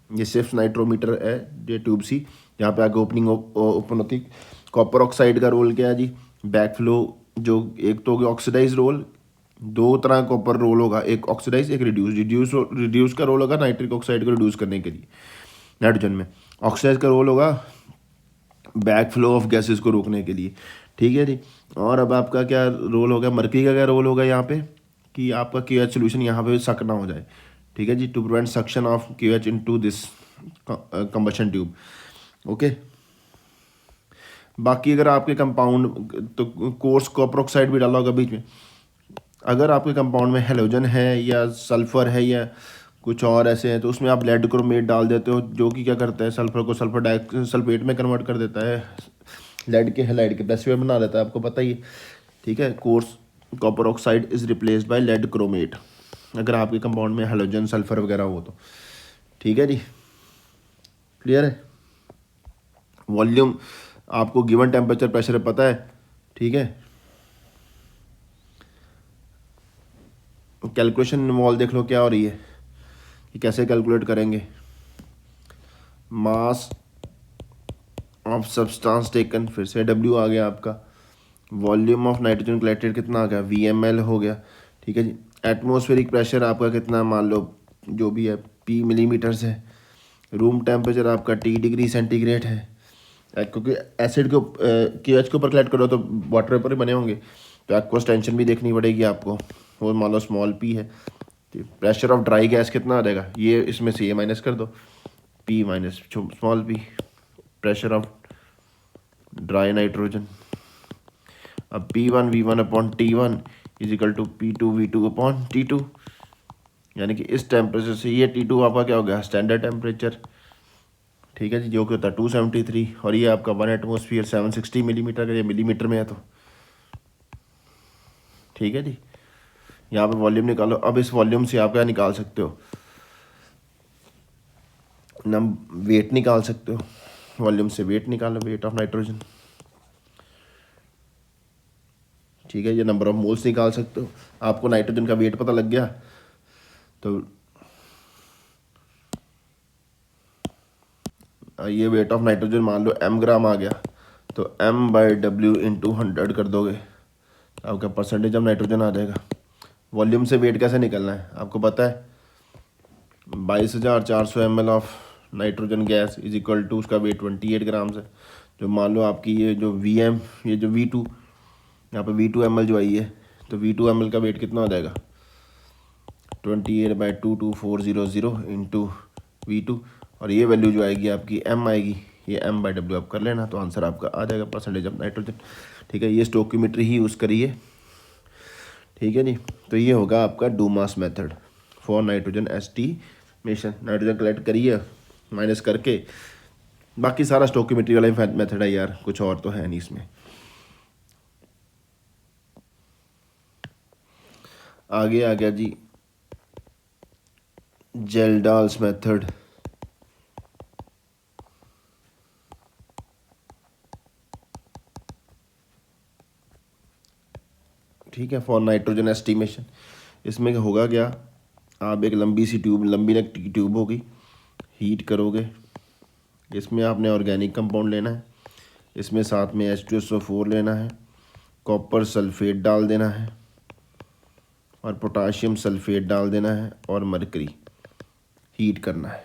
ये सिर्फ नाइट्रोमीटर है, ये ट्यूब सी, यहाँ पे आगे ओपनिंग ओपन होती। कॉपर ऑक्साइड का रोल क्या है जी, बैक फ्लो, जो एक तो ऑक्सीडाइज रोल, दो तरह का कॉपर रोल होगा, एक ऑक्सीडाइज एक रिड्यूस का रोल होगा नाइट्रिक ऑक्साइड को रिड्यूस करने के लिए नाइट्रोजन में। ऑक्सीडाइज का रोल होगा बैक फ्लो ऑफ गैसेस को रोकने के लिए, ठीक है जी। और अब आपका क्या रोल होगा, मरकरी का क्या रोल होगा यहाँ पे, कि आपका क्यू एच सोल्यूशन यहाँ पे सक ना हो जाए, ठीक है जी, to prevent suction of Q H into this combustion tube, okay. बाकी अगर आपके कंपाउंड, तो कोर्स कॉपर ऑक्साइड भी डाला होगा बीच में, अगर आपके कंपाउंड में हेलोजन है या सल्फर है या कुछ और ऐसे हैं, तो उसमें आप लेड क्रोमेट डाल देते हो, जो कि क्या करता है, सल्फर को सल्फर सल्फेट में कन्वर्ट कर देता है, लेड के हेलाइड के प्लस में बना देता है, आपको पता ही है, ठीक है। Coarse copper oxide is replaced by lead chromate अगर आपके कंपाउंड में हेलोजन सल्फर वगैरह हो तो, ठीक है जी, क्लियर है। वॉल्यूम आपको गिवन टेम्परेचर प्रेशर पता है, ठीक है। कैलकुलेशन वॉल देख लो क्या हो रही है, कि कैसे कैलकुलेट करेंगे। मास ऑफ सब्सटेंस टेकन, फिर से डब्ल्यू आ गया आपका, वॉल्यूम ऑफ नाइट्रोजन कलेक्टेड कितना आ गया, वी एम एल हो गया, ठीक है जी। एटमॉस्फेरिक प्रेशर आपका कितना, मान लो जो भी है पी मिलीमीटर्स है। रूम टेम्परेचर आपका टी डिग्री सेंटीग्रेड है, क्योंकि एसिड को के एच के ऊपर कलेक्ट करो तो वाटर वेपर ही बने होंगे, तो एक्वस टेंशन भी देखनी पड़ेगी आपको, वो मान लो स्मॉल पी है। प्रेशर ऑफ ड्राई गैस कितना आ जाएगा, ये इसमें से ये माइनस कर दो, P minus small P, pressure of dry nitrogen. अब P1 V1 upon T1 is equal to P2 V2 upon T2, यानी कि इस टेम्परेचर से ये T2 आपका क्या हो गया, स्टैंडर्ड टेम्परेचर, ठीक है जी, जो कि होता है 273, और ये आपका 1 एटमोसफियर 760 मिलीमीटर का, ये मिलीमीटर में है तो, ठीक है जी। यहाँ पे वॉल्यूम निकालो, अब इस वॉल्यूम से आप क्या निकाल सकते हो, नम वेट निकाल सकते हो, वॉल्यूम से वेट निकालो, वेट ऑफ नाइट्रोजन, ठीक है। ये नंबर ऑफ मोल्स निकाल सकते हो, आपको नाइट्रोजन का वेट पता लग गया, तो ये वेट ऑफ नाइट्रोजन मान लो m ग्राम आ गया, तो m/w इंटू 100 कर दोगे, आपका परसेंटेज ऑफ नाइट्रोजन आ जाएगा। वॉल्यूम से वेट कैसे निकलना है आपको पता है, 22,400 ml of nitrogen gas is equal to उसका वेट 28 ग्राम्स है। जो मान लो आपकी ये जो VM, ये जो V2, यहाँ पे V2 ml जो आई है, तो V2 ml का वेट कितना हो जाएगा, 28/22400 इंटू V2, और ये वैल्यू जो आएगी आपकी m आएगी, ये m/w आप कर लेना, तो आंसर आपका आ जाएगा परसेंटेज ऑफ नाइट्रोजन, ठीक है। ये स्टोकियोमेट्री ही यूज़ करिए, ठीक है जी। तो ये होगा आपका Dumas method for nitrogen estimation, nitrogen collect करिए माइनस करके, बाकी सारा स्टोकियोमेट्री वाला मेथड है यार, कुछ और तो है नहीं इसमें। आगे आ गया जी जेल्डाल्स मेथड, ठीक है, फॉर नाइट्रोजन एस्टीमेशन। इसमें होगा क्या, आप एक लंबी सी ट्यूब, लंबी ना ट्यूब होगी, हीट करोगे, इसमें आपने ऑर्गेनिक कंपाउंड लेना है, इसमें साथ में H2SO4 लेना है, कॉपर सल्फेट डाल देना है, और पोटाशियम सल्फेट डाल देना है, और मरकरी हीट करना है।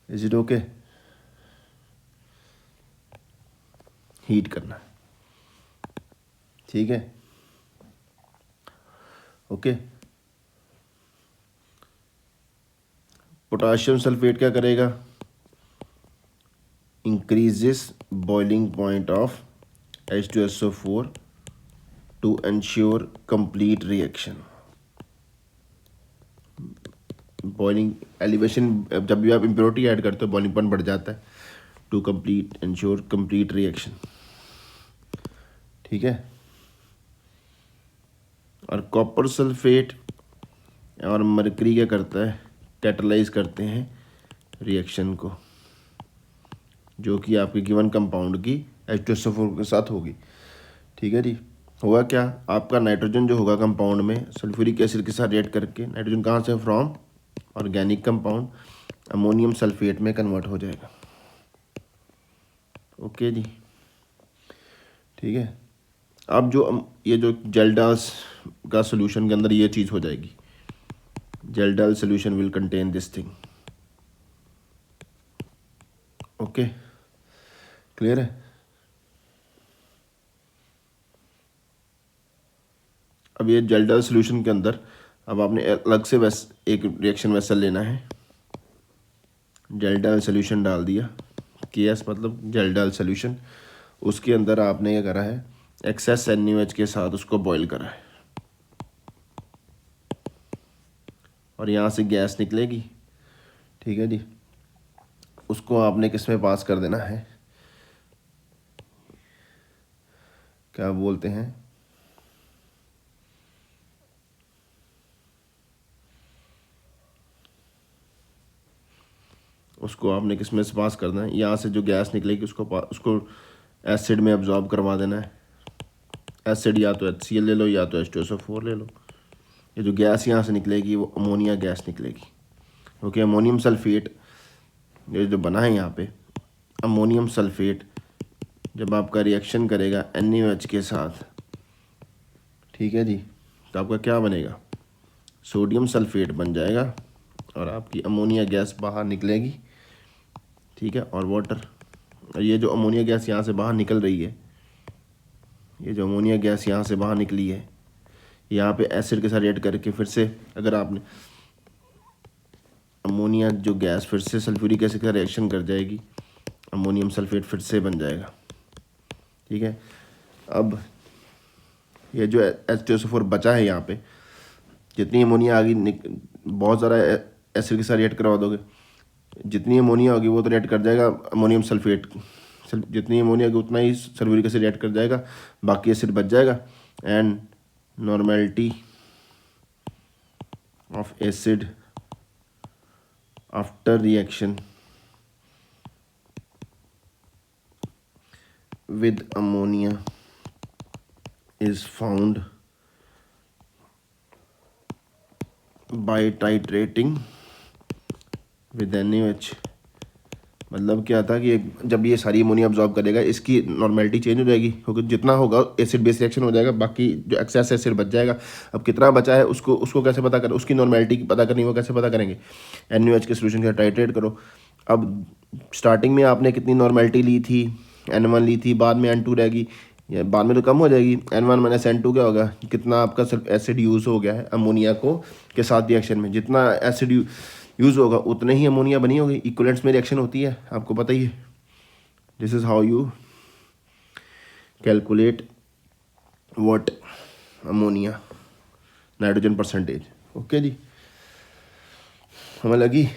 इज इट ओके, हीट करना है, ठीक है, ओके। पोटाशियम सल्फेट क्या करेगा, increases boiling point of H2SO4 to ensure complete reaction. Boiling elevation, जब भी आप इम्प्योरिटी ऐड करते हो बॉइलिंग पॉइंट बढ़ जाता है, to complete ensure complete reaction, ठीक है। और कॉपर सल्फेट और मरकरी क्या करता है, कैटलाइज करते हैं रिएक्शन को, जो कि आपके गिवन कंपाउंड की H2SO4 के साथ होगी, ठीक है जी। होगा क्या, आपका नाइट्रोजन जो होगा कंपाउंड में सल्फ्यूरिक एसिड के साथ रिएक्ट करके, नाइट्रोजन कहाँ से, from organic compound ammonium sulphate में कन्वर्ट हो जाएगा। ओके जी, ठीक है। अब जो ये जो जेलडास का सोल्यूशन के अंदर ये चीज़ हो जाएगी, Kjeldahl solution will contain this thing. Okay, clear है। अब ये जेलडाल सोल्यूशन के अंदर अब आपने अलग से एक रिएक्शन वेसल लेना है, जेलडाल सोल्यूशन डाल दिया, केएस मतलब जेलडाल सोल्यूशन, उसके अंदर आपने क्या करा है, एक्सेस NaOH के साथ उसको बॉईल करा है, और यहाँ से गैस निकलेगी, ठीक है जी। उसको आपने किस में पास कर देना है, क्या बोलते हैं, उसको आपने किस में से पास करना है, यहाँ से जो गैस निकलेगी उसको एसिड में एब्जॉर्ब करवा देना है। एसिड या तो HCl ले लो या तो H2SO4 ले लो। ये जो गैस यहाँ से निकलेगी वो अमोनिया गैस निकलेगी, क्योंकि अमोनियम सल्फेट ये जो बना है यहाँ पे, अमोनियम सल्फेट जब आपका रिएक्शन करेगा NaOH के साथ, ठीक है जी, तो आपका क्या बनेगा, सोडियम सल्फेट बन जाएगा, और आपकी अमोनिया गैस बाहर निकलेगी, ठीक है। और वाटर, और ये जो अमोनिया गैस यहाँ से बाहर निकल रही है, ये जो अमोनिया गैस यहाँ से बाहर निकली है, यहाँ पे एसिड के साथ रिएक्ट करके फिर से अगर आपने अमोनिया जो गैस फिर से सल्फ्यूरिक एसिड का रिएक्शन कर जाएगी, अमोनियम सल्फेट फिर से बन जाएगा, ठीक है। अब ये जो H2SO4 बचा है यहाँ पे, जितनी अमोनिया आ गई, बहुत ज़्यादा एसिड के साथ रिएक्ट करवा दोगे, जितनी अमोनिया होगी वो तो रिएक्ट कर जाएगा अमोनियम सल्फेट, जितनी अमोनिया होगी उतना ही सल्फ्यूरिक एसिड रिएक्ट कर जाएगा, बाकी एसिड बच जाएगा। And normality of acid after reaction with ammonia is found by titrating with NaOH। मतलब क्या था कि जब ये सारी अमोनिया अब्जॉर्ब करेगा इसकी नॉर्मेलिटी चेंज हो जाएगी, क्योंकि जितना होगा एसिड बेस रिएक्शन हो जाएगा, बाकी जो एक्सेस एसिड बच जाएगा। अब कितना बचा है उसको कैसे पता करें, उसकी नॉर्मेलिटी पता करनी वो कैसे पता करेंगे, NaOH के सोल्यूशन के टाइट्रेट करो। अब स्टार्टिंग में आपने कितनी नॉर्मेलिटी ली थी, N1 ली थी, बाद में N2 रहेगी, या बाद में तो कम हो जाएगी, N1 माइनस N2 क्या होगा, कितना आपका सिर्फ एसिड यूज़ हो गया है अमोनिया को के साथ रिएक्शन में, जितना एसिड यूज़ होगा उतने ही अमोनिया बनी होगी। इक्विवेलेंट्स में रिएक्शन होती है, आपको पता ही है। This is how you calculate what ammonia nitrogen percentage. Okay जी, हमें लगी।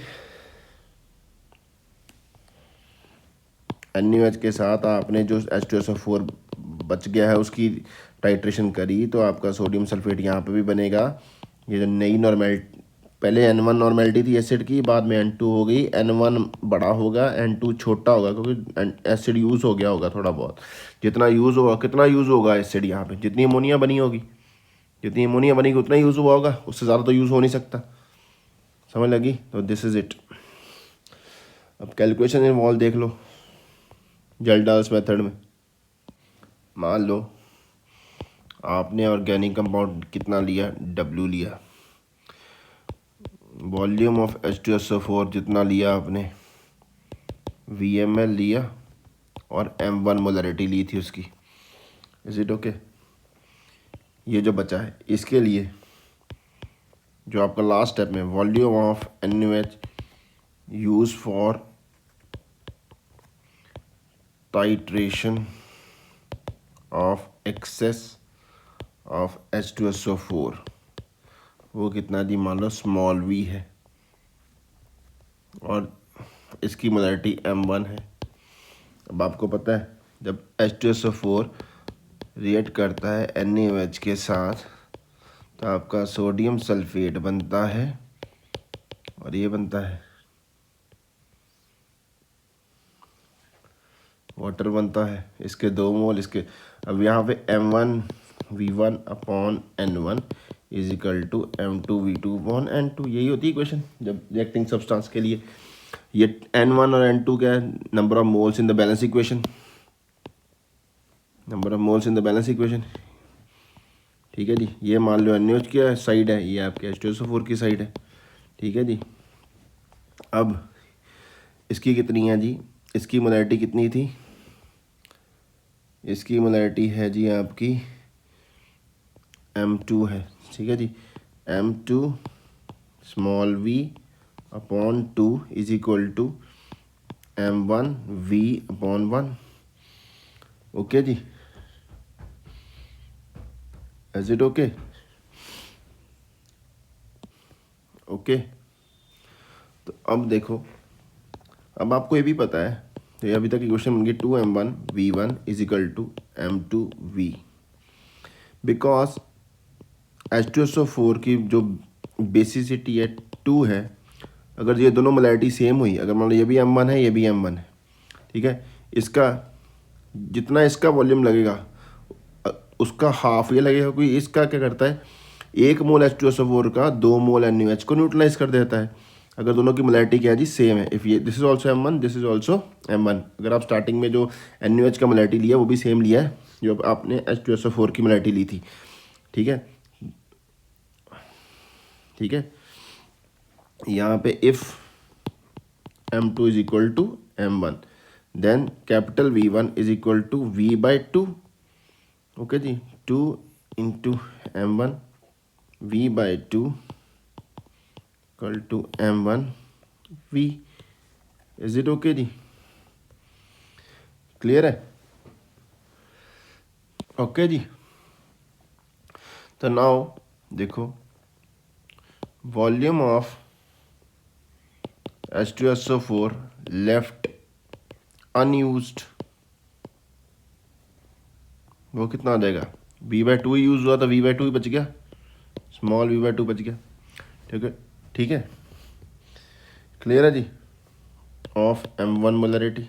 NaOH के साथ आपने जो H2SO4 बच गया है उसकी टाइट्रेशन करी, तो आपका सोडियम सल्फेट यहाँ पे भी बनेगा। ये जो नई नॉर्मेलिटी, पहले N1 नॉर्मेलिटी थी एसिड की, बाद में N2 हो गई, N1 बड़ा होगा N2 छोटा होगा, क्योंकि एसिड यूज़ हो गया होगा थोड़ा बहुत। जितना यूज़ होगा, कितना यूज़ होगा एसिड यहाँ पे, जितनी अमोनिया बनी होगी, जितनी अमोनिया बनेगी उतना यूज़ हुआ होगा, उससे ज़्यादा तो यूज़ हो नहीं सकता। समझ लगी? तो दिस इज़ इट। अब कैलकुलेशन इन्वॉल्व देख लो जेल्डाल्स मेथड में। मान लो आपने ऑर्गेनिक कंपाउंड कितना लिया, W लिया, वॉल्यूम ऑफ H2SO4 जितना लिया आपने, VML लिया, और M1 मोलरिटी ली थी उसकी। Is it okay? ये जो बचा है इसके लिए जो आपका लास्ट स्टेप में volume of NaOH use for titration of excess of H2SO4, वो कितना दी, मान लो स्मॉल v है और इसकी मोलैरिटी M1 है। अब आपको पता है जब H2SO4 रिएक्ट करता है NaOH के साथ तो आपका सोडियम सल्फेट बनता है और ये बनता है वाटर बनता है। इसके 2 मोल इसके, अब यहाँ पे M1V1/N1 is equal to M2V2/N2, यही होती है इक्वेशन जब रिएक्टिंग सब्सटेंस के लिए। ये N1 और N2 क्या है, number of moles in the balance equation, number of moles in the balance equation. ठीक है जी, ये मान लो NaOH की साइड है, ये आपके H2SO4 की साइड है। ठीक है जी, अब इसकी कितनी है जी, इसकी मोलैरिटी कितनी थी, इसकी मोलैरिटी है जी आपकी M2 है। ठीक है जी, M2 small v/2 is equal to M1V/1। Okay जी, इज इट ओके? ओके, तो अब देखो, अब आपको ये भी पता है, तो ये अभी तक इक्वेशन बन गई 2M1V1 is equal to M2V, because H2SO4 की जो बेसिसिटी है 2 है। अगर ये दोनों मोलैरिटी सेम हुई, अगर मान लो ये भी M1 है, ये भी M1 है, ठीक है, इसका जितना इसका वॉल्यूम लगेगा उसका हाफ ये लगेगा, क्योंकि इसका क्या करता है, 1 मोल H2SO4 का 2 मोल NaOH को न्यूट्रलाइज कर देता है। अगर दोनों की मोलैरिटी क्या है जी, सेम है, इफ़ ये this is also M1, this is also M1, अगर आप स्टार्टिंग में जो NaOH का मोलैरिटी लिया वो भी सेम लिया है जो आपने H2SO4 की मोलैरिटी ली थी। ठीक है, ठीक है, यहाँ पे if M2 is equal to M1 then capital V1 is equal to V/2। Okay जी, 2 into M1 V/2 equal to M1V। Is it okay जी? क्लियर है? ओके जी, तो नाउ देखो, volume of H2SO4 left unused, वो कितना आ जाएगा, V/2 ही यूज़ हुआ था, V/2 ही बच गया, स्मॉल V/2 बच गया। ठीक है, ठीक है, क्लियर है जी? ऑफ M1 मोलैरिटी,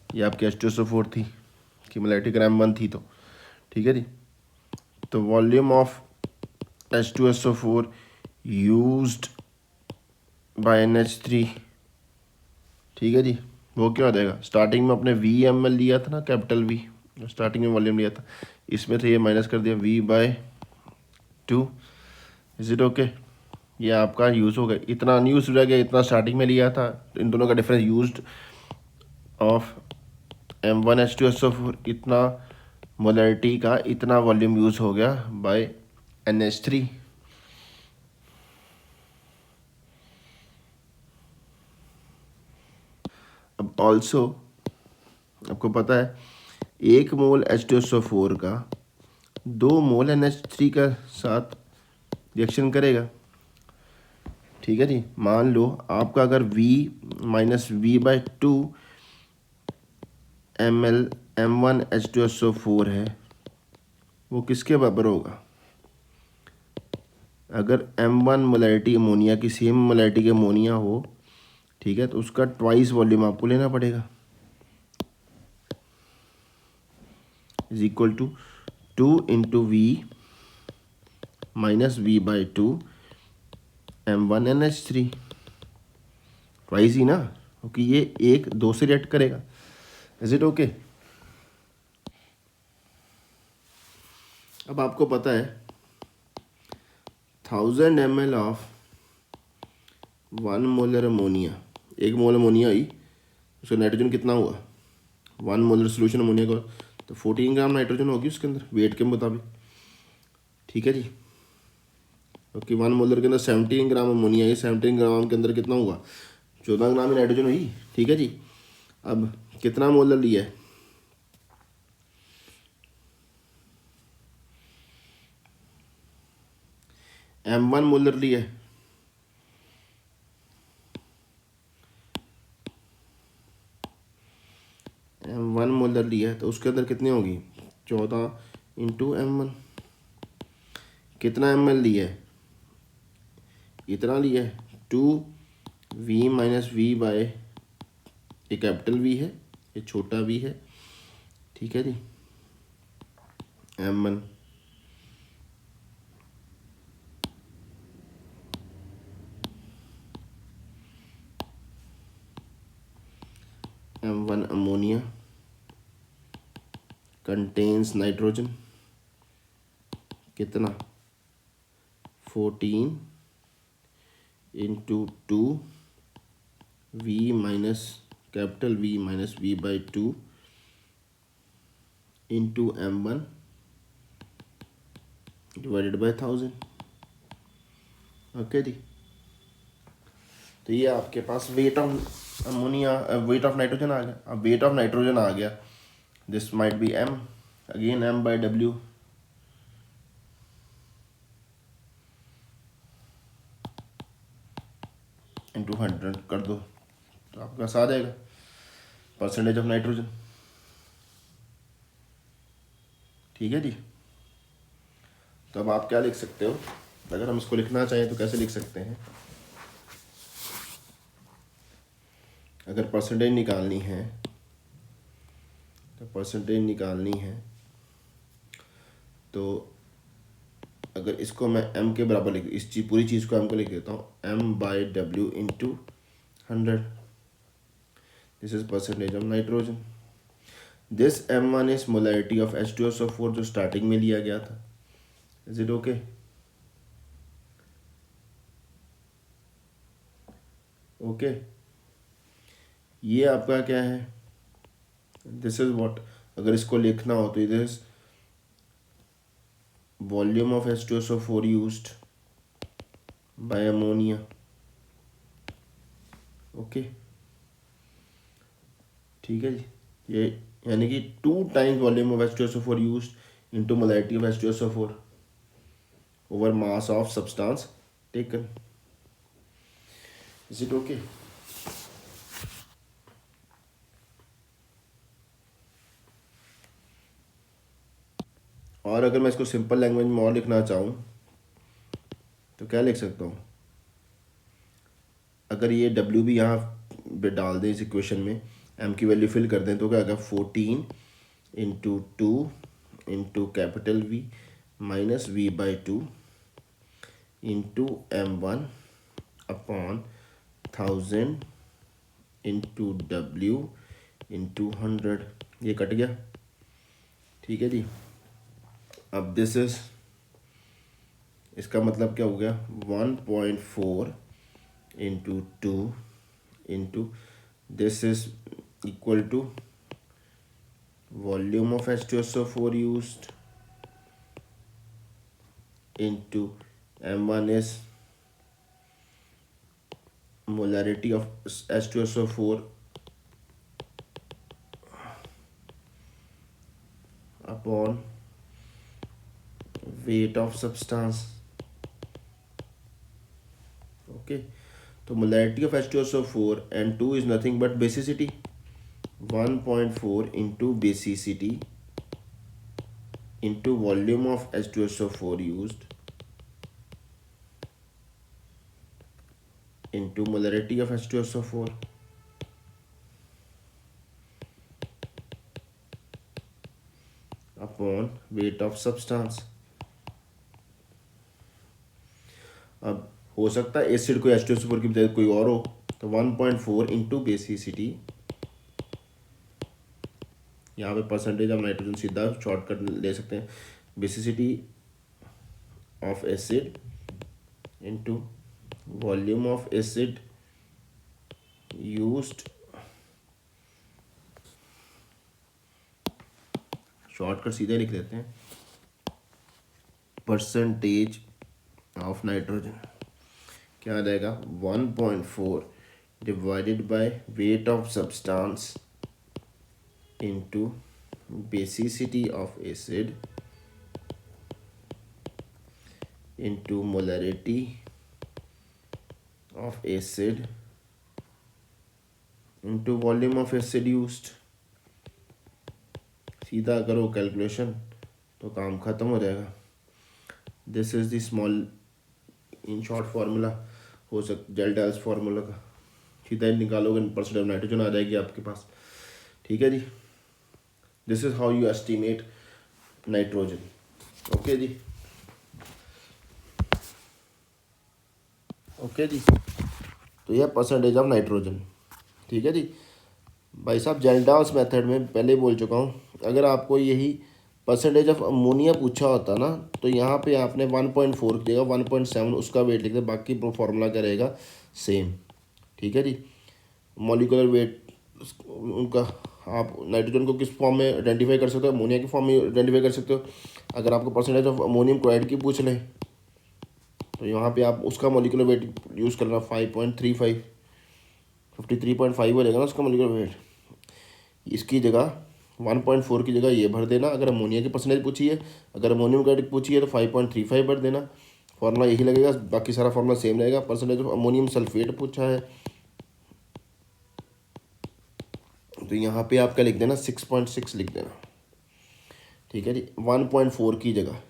ये आपकी H2SO4 थी कि मोलैरिटी अगर M1 थी तो, ठीक है जी, तो volume of H2SO4 used by NH3, ठीक है जी, वो क्या हो जाएगा, स्टार्टिंग में अपने VML लिया था ना, कैपिटल V स्टार्टिंग में वॉल्यूम लिया था, इसमें से ये माइनस कर दिया V/2। Is it okay? ये आपका यूज़ हो गया, इतना अनयूज रह गया, इतना स्टार्टिंग में लिया था, इन दोनों का difference used of M1 H2SO4, इतना मोलैरिटी का इतना वॉल्यूम यूज़ हो गया बाय NH3। अब ऑल्सो आपको पता है 1 मोल H2SO4 का 2 मोल NH3 का साथ रिएक्शन करेगा। ठीक है जी, मान लो आपका अगर V-V/2 ml M1 H2SO4 है, वो किसके बराबर होगा, अगर M1 मोलैरिटी अमोनिया की सेम मोलैरिटी के अमोनिया हो, ठीक है, तो उसका ट्वाइस वॉल्यूम आपको लेना पड़ेगा, is equal to 2 into V minus V/2 M1 NH3, twice ही ना, क्योंकि ये 1 2 से रिएक्ट करेगा। Is it okay? अब आपको पता है 1000 ml of 1 molar ammonia, 1 mole ammonia हुई, उसका नाइट्रोजन कितना हुआ, 1 मोलर सोल्यूशन अमोनिया का, तो 14 ग्राम नाइट्रोजन होगी उसके अंदर वेट के मुताबिक। ठीक है जी, क्योंकि 1 मोलर के अंदर 17 ग्राम अमोनिया है, 17 ग्राम के अंदर कितना हुआ, 14 ग्राम ही नाइट्रोजन हुई। ठीक है जी, अब कितना मोलर लिया है, M1 मोलर लिया है, M1 मोलर लिया है, तो उसके अंदर कितनी होगी 14 इंटू M1। कितना ml लिया है, इतना लिया है 2V माइनस वी बाय, ये कैपिटल V है, ये छोटा v है, ठीक है जी। M1 अमोनिया कंटेन्स नाइट्रोजन, कितना 14 into 2V minus capital V minus V by 2 into M1 divided by 1000। Okay जी, तो ये आपके पास weight of ammonia, weight of nitrogen आ गया। अब वेट ऑफ नाइट्रोजन आ गया, this might be M, again M by W, into 100 कर दो तो आपके पास आ जाएगा परसेंटेज ऑफ नाइट्रोजन। ठीक है जी, तो अब आप क्या लिख सकते हो, अगर हम इसको लिखना चाहें तो कैसे लिख सकते हैं। अगर परसेंटेज निकालनी है तो परसेंटेज निकालनी है तो अगर इसको मैं m के बराबर लिख, इस पूरी चीज़ को m को लिख देता हूँ, m by W into 100, this is percentage of nitrogen. This M1 is molarity of H2SO4 जो स्टार्टिंग में लिया गया था। Is it okay? ओके, ये आपका क्या है, दिस इज व्हाट, अगर इसको लिखना हो तो this volume of H2SO4 used by ammonia. Okay, ठीक है जी, ये यानी कि 2 times volume of H2SO4 used into molarity of H2SO4 over mass of substance taken. Is it okay? और अगर मैं इसको सिंपल लैंग्वेज में और लिखना चाहूँ तो क्या लिख सकता हूँ, अगर ये W भी यहाँ पे डाल दें इस इक्वेशन में, M की वैल्यू फिल कर दें, तो क्या होगा 14 into 2 into capital V minus V by 2 into M1 upon 1000 into W into 100, ये कट गया। ठीक है जी, अब दिस इज, इसका मतलब क्या हो गया 1.4 into 2 into this is equal to volume of H2SO4 used into M1 is molarity of H2SO4 upon weight of substance। okay, तो molarity of H2SO4 and 2 is nothing but basicity, 1.4 into basicity into volume of H2SO4 used into molarity of H2SO4 upon weight of substance। अब हो सकता है एसिड को H2SO4 की बजाय कोई और हो, तो 1.4 इंटू बेसिसिटी, यहाँ पे परसेंटेज ऑफ नाइट्रोजन सीधा शॉर्टकट ले सकते हैं, basicity of acid into volume of acid used, shortcut सीधे लिख देते हैं, परसेंटेज ऑफ नाइट्रोजन क्या आ जाएगा 1.4 divided by weight of substance into basicity of acid into molarity of acid into volume of acid used। सीधा करो कैलकुलेशन तो काम ख़त्म हो जाएगा। This is the small in short formula हो डेल्टा एस फार्मूला का सीधा ही निकालोगे, परसेंटेज नाइट्रोजन आ जाएगी आपके पास। ठीक है जी, this is how you estimate nitrogen. Okay जी, ओके जी, तो यह परसेंटेज ऑफ नाइट्रोजन। ठीक है जी भाई साहब, जेल्डास मेथड में पहले बोल चुका हूँ, अगर आपको यही परसेंटेज ऑफ अमोनिया पूछा होता ना तो यहाँ पे आपने 1.4 की जगह 1.7 उसका वेट लिखते, बाकी फॉर्मूला क्या रहेगा सेम। ठीक है जी, मॉलिकुलर वेट उनका आप नाइट्रोजन को किस फॉर्म में आइडेंटिफाई कर सकते हो, अमोनिया की फॉर्म में आइडेंटिफाई कर सकते हो। अगर आपको परसेंटेज ऑफ अमोनियम क्लोराइड की पूछ लें तो यहाँ पे आप उसका मॉलिकुलर वेट यूज़ करना 5.35, 53.5 हो जाएगा ना उसका मॉलिकुलर वेट। इसकी जगह 1.4 की जगह ये भर देना। अगर अमोनिया की परसेंटेज पूछी है, अगर अमोनियम क्लोराइड पूछी है तो 5.35 भर देना। फॉर्मूला यही लगेगा, बाकी सारा फॉर्मूला सेम रहेगा। परसेंटेज ऑफ अमोनियम सल्फेट पूछा है तो यहाँ पे आप क्या लिख देना 6.6 लिख देना। ठीक है जी, 1.4 की जगह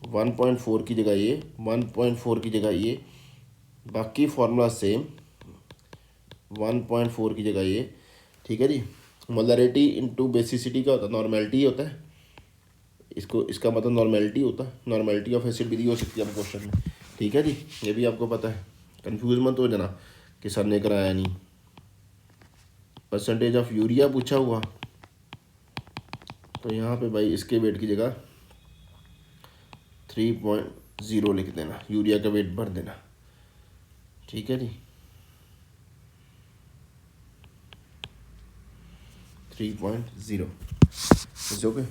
1.4 की जगह ये 1.4 की जगह ये, बाकी फॉर्मूला सेम 1.4 की जगह ये। ठीक है जी, मोलरिटी इनटू बेसिसिटी क्या होता है, नॉर्मेलिटी होता है। इसको इसका मतलब नॉर्मेलिटी होता है, नॉर्मेलिटी ऑफ एसिड भी दी हो सकती है आपको क्वेश्चन में। ठीक है जी, ये भी आपको पता है, कंफ्यूज मत हो जाना कि सर ने कराया नहीं। परसेंटेज ऑफ यूरिया पूछा हुआ तो यहाँ पे भाई इसके वेट की जगह 3.0 लिख देना, यूरिया का वेट भर देना। ठीक है जी, 3.0 इज ओके।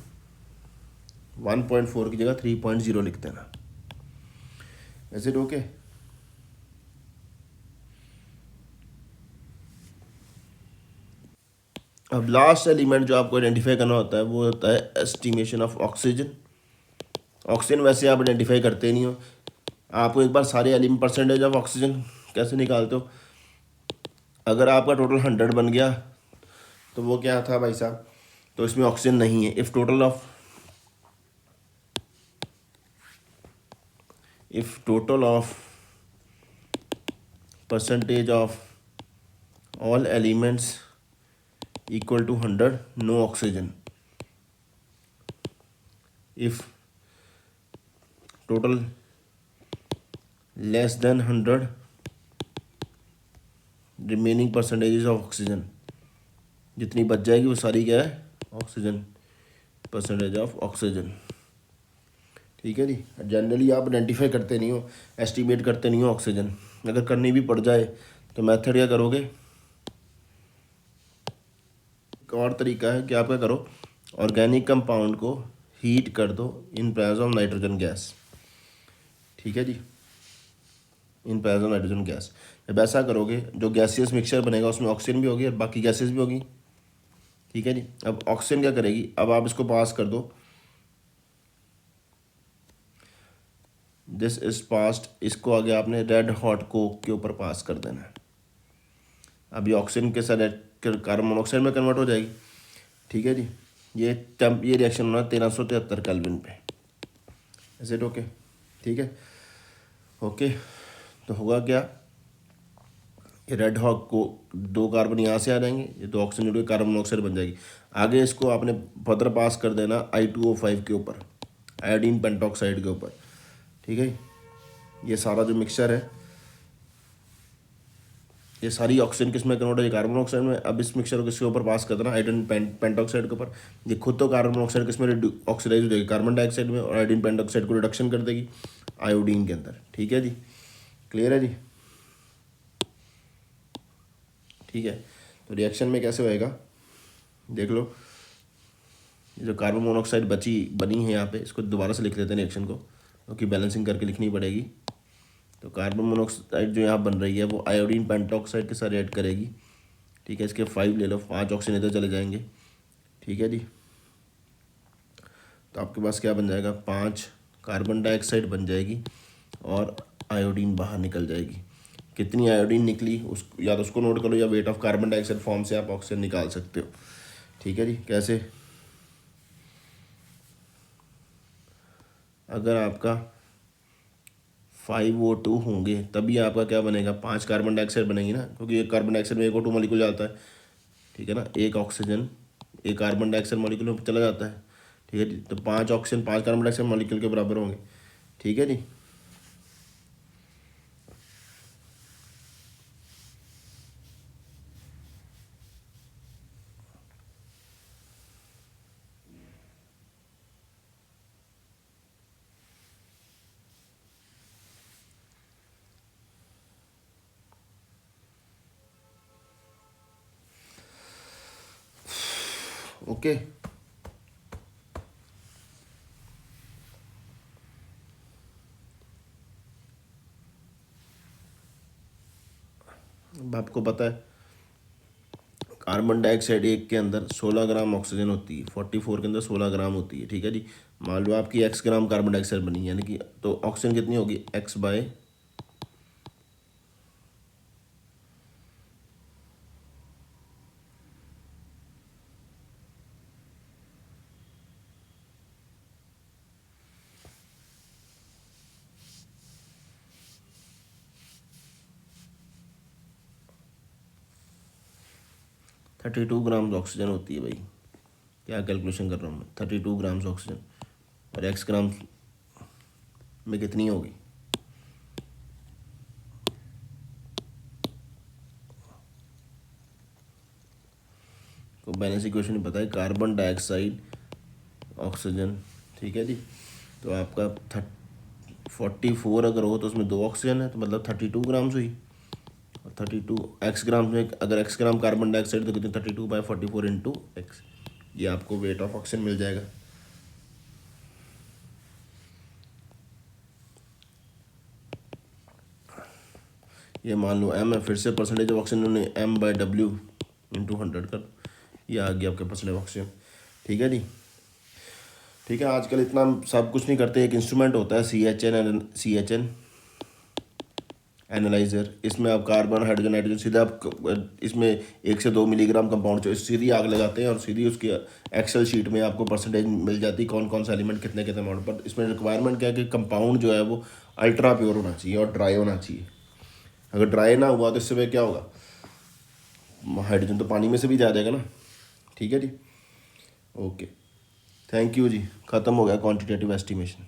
1.4 की जगह 3.0 लिख देना। Is it okay? अब लास्ट एलिमेंट जो आपको आइडेंटिफाई करना होता है वो होता है एस्टिमेशन ऑफ ऑक्सीजन। ऑक्सीजन वैसे आप आइडेंटिफाई करते नहीं हो, आपको एक बार सारे एलिमेंट परसेंटेज ऑफ ऑक्सीजन कैसे निकालते हो। अगर आपका टोटल 100 बन गया तो वो क्या था भाई साहब, तो इसमें ऑक्सीजन नहीं है। If total of percentage of all elements equal to 100, no oxygen. If total less than 100, remaining percentages of oxygen, जितनी बच जाएगी वो सारी क्या है ऑक्सीजन, परसेंटेज ऑफ ऑक्सीजन। ठीक है जी, जनरली आप आइडेंटिफाई करते नहीं हो, एस्टिमेट करते नहीं हो ऑक्सीजन। अगर करनी भी पड़ जाए तो मेथड क्या करोगे, एक और तरीका है कि आप क्या करो, ऑर्गेनिक कंपाउंड को हीट कर दो in presence of nitrogen gas. ठीक है जी, in presence of nitrogen gas. जब ऐसा करोगे जो गैसियस मिक्सचर बनेगा उसमें ऑक्सीजन भी होगी और बाकी गैसेस भी होगी। ठीक है जी, अब ऑक्सीजन क्या करेगी, अब आप इसको पास कर दो, दिस इज पास्ट, इसको आगे आपने रेड हॉट कोक के ऊपर पास कर देना है। अब ये ऑक्सीजन के साथ कार्बन मोनोऑक्साइड में कन्वर्ट हो जाएगी। ठीक है जी, ये रिएक्शन होना 1373 केल्विन पे। Is it okay? ठीक है, ओके। तो होगा क्या, ये रेड हॉट को 2 कार्बन यहाँ से आ जाएंगे, ये 2 ऑक्सीजन जुड़ के कार्बन मोनोऑक्साइड बन जाएगी। आगे इसको आपने फर्दर पास कर देना I2O5 के ऊपर, आयोडीन पेंटॉक्साइड के ऊपर। ठीक है, ये सारा जो मिक्सचर है, ये सारी ऑक्सीजन किस में कन्वर्ट हो जाएगी, कार्बन मोनोऑक्साइड में। अब इस मिक्सचर को किसके ऊपर पास कर देना, आयोडीन पेंटॉक्साइड के ऊपर। ये खुद तो कार्बन मोनोऑक्साइड किस में ऑक्सीडाइज हो जाएगी, कार्बन डाइऑक्साइड में, और आयोडीन पेंटॉक्साइड को रिडक्शन कर देगी आयोडीन के अंदर। ठीक है जी, क्लियर है जी? ठीक है, तो रिएक्शन में कैसे होएगा देख लो। ये जो कार्बन मोनोऑक्साइड बनी है यहाँ पे, इसको दोबारा से लिख लेते हैं रिएक्शन को, क्योंकि बैलेंसिंग करके लिखनी पड़ेगी। तो कार्बन मोनोऑक्साइड जो यहाँ बन रही है वो आयोडीन पेंटॉक्साइड के साथ रिएक्ट करेगी। ठीक है, इसके 5 ले लो, 5 ऑक्सीजन इधर चले जाएंगे। ठीक है जी, तो आपके पास क्या बन जाएगा, 5 कार्बन डाइऑक्साइड बन जाएगी और आयोडीन बाहर निकल जाएगी। कितनी आयोडीन निकली उस या तो उसको नोट करो, या wait of carbon dioxide form से आप ऑक्सीजन निकाल सकते हो। ठीक है जी। कैसे? अगर आपका 5O2 होंगे तभी आपका क्या बनेगा, 5 कार्बन डाइऑक्साइड बनेगी ना, क्योंकि एक कार्बन डाइऑक्साइड में एक O2 मॉलिक्यूल जाता है। ठीक है ना, एक ऑक्सीजन एक कार्बन डाइऑक्साइड मॉलिक्यूल में चला जाता है। ठीक है जी, तो 5 ऑक्सीजन 5 कार्बन डाइऑक्साइड मॉलिक्यूल के बराबर होंगे। ठीक है जी। ओके। अब आपको पता है कार्बन डाइऑक्साइड एक के अंदर 16 ग्राम ऑक्सीजन होती है, 44 के अंदर 16 ग्राम होती है। ठीक है जी। मान लो आपकी x ग्राम कार्बन डाइऑक्साइड बनी, यानी कि तो ऑक्सीजन कितनी होगी, x बाय 32 ग्राम ऑक्सीजन होती है भाई। क्या कैलकुलेशन कर रहा हूँ मैं, 32 ग्राम्स ऑक्सीजन, और x ग्राम में कितनी होगी, तो बैलेंस इक्वेशन ही पता है, कार्बन डाइऑक्साइड ऑक्सीजन। ठीक है जी। तो आपका 44 अगर हो तो उसमें 2 ऑक्सीजन है, तो मतलब 32 ग्राम्स हुई। और 32 एक्स ग्राम में, अगर x ग्राम कार्बन डाइऑक्साइड तो कितने, 32/44 इंटू एक्स, ये आपको वेट ऑफ ऑक्सीजन मिल जाएगा। ये मान लो m है, फिर से परसेंटेज ऑफ ऑक्सीजन उन्होंने m/w इंटू 100 कर, ये आ गया आपके परसेंटेज ऑफ ऑक्सीजन। ठीक है जी। ठीक है, आजकल इतना सब कुछ नहीं करते, एक इंस्ट्रूमेंट होता है CHN एनालाइजर। इसमें आप कार्बन हाइड्रोजन नाइट्रोजन सीधा आप इसमें 1 से 2 मिलीग्राम कंपाउंड चाहिए, सीधी आग लगाते हैं और सीधी उसकी एक्सेल शीट में आपको परसेंटेज मिल जाती है, कौन कौन सा एलिमेंट कितने कितने अमाउंट पर। इसमें रिक्वायरमेंट क्या है कि कंपाउंड जो है वो अल्ट्रा प्योर होना चाहिए और ड्राई होना चाहिए। अगर ड्राई ना हुआ तो इससे वह क्या होगा, हाइड्रोजन तो पानी में से भी जा जाएगा ना। ठीक है जी। ओके, थैंक यू जी, ख़त्म हो गया क्वान्टिटेटिव एस्टिमेशन।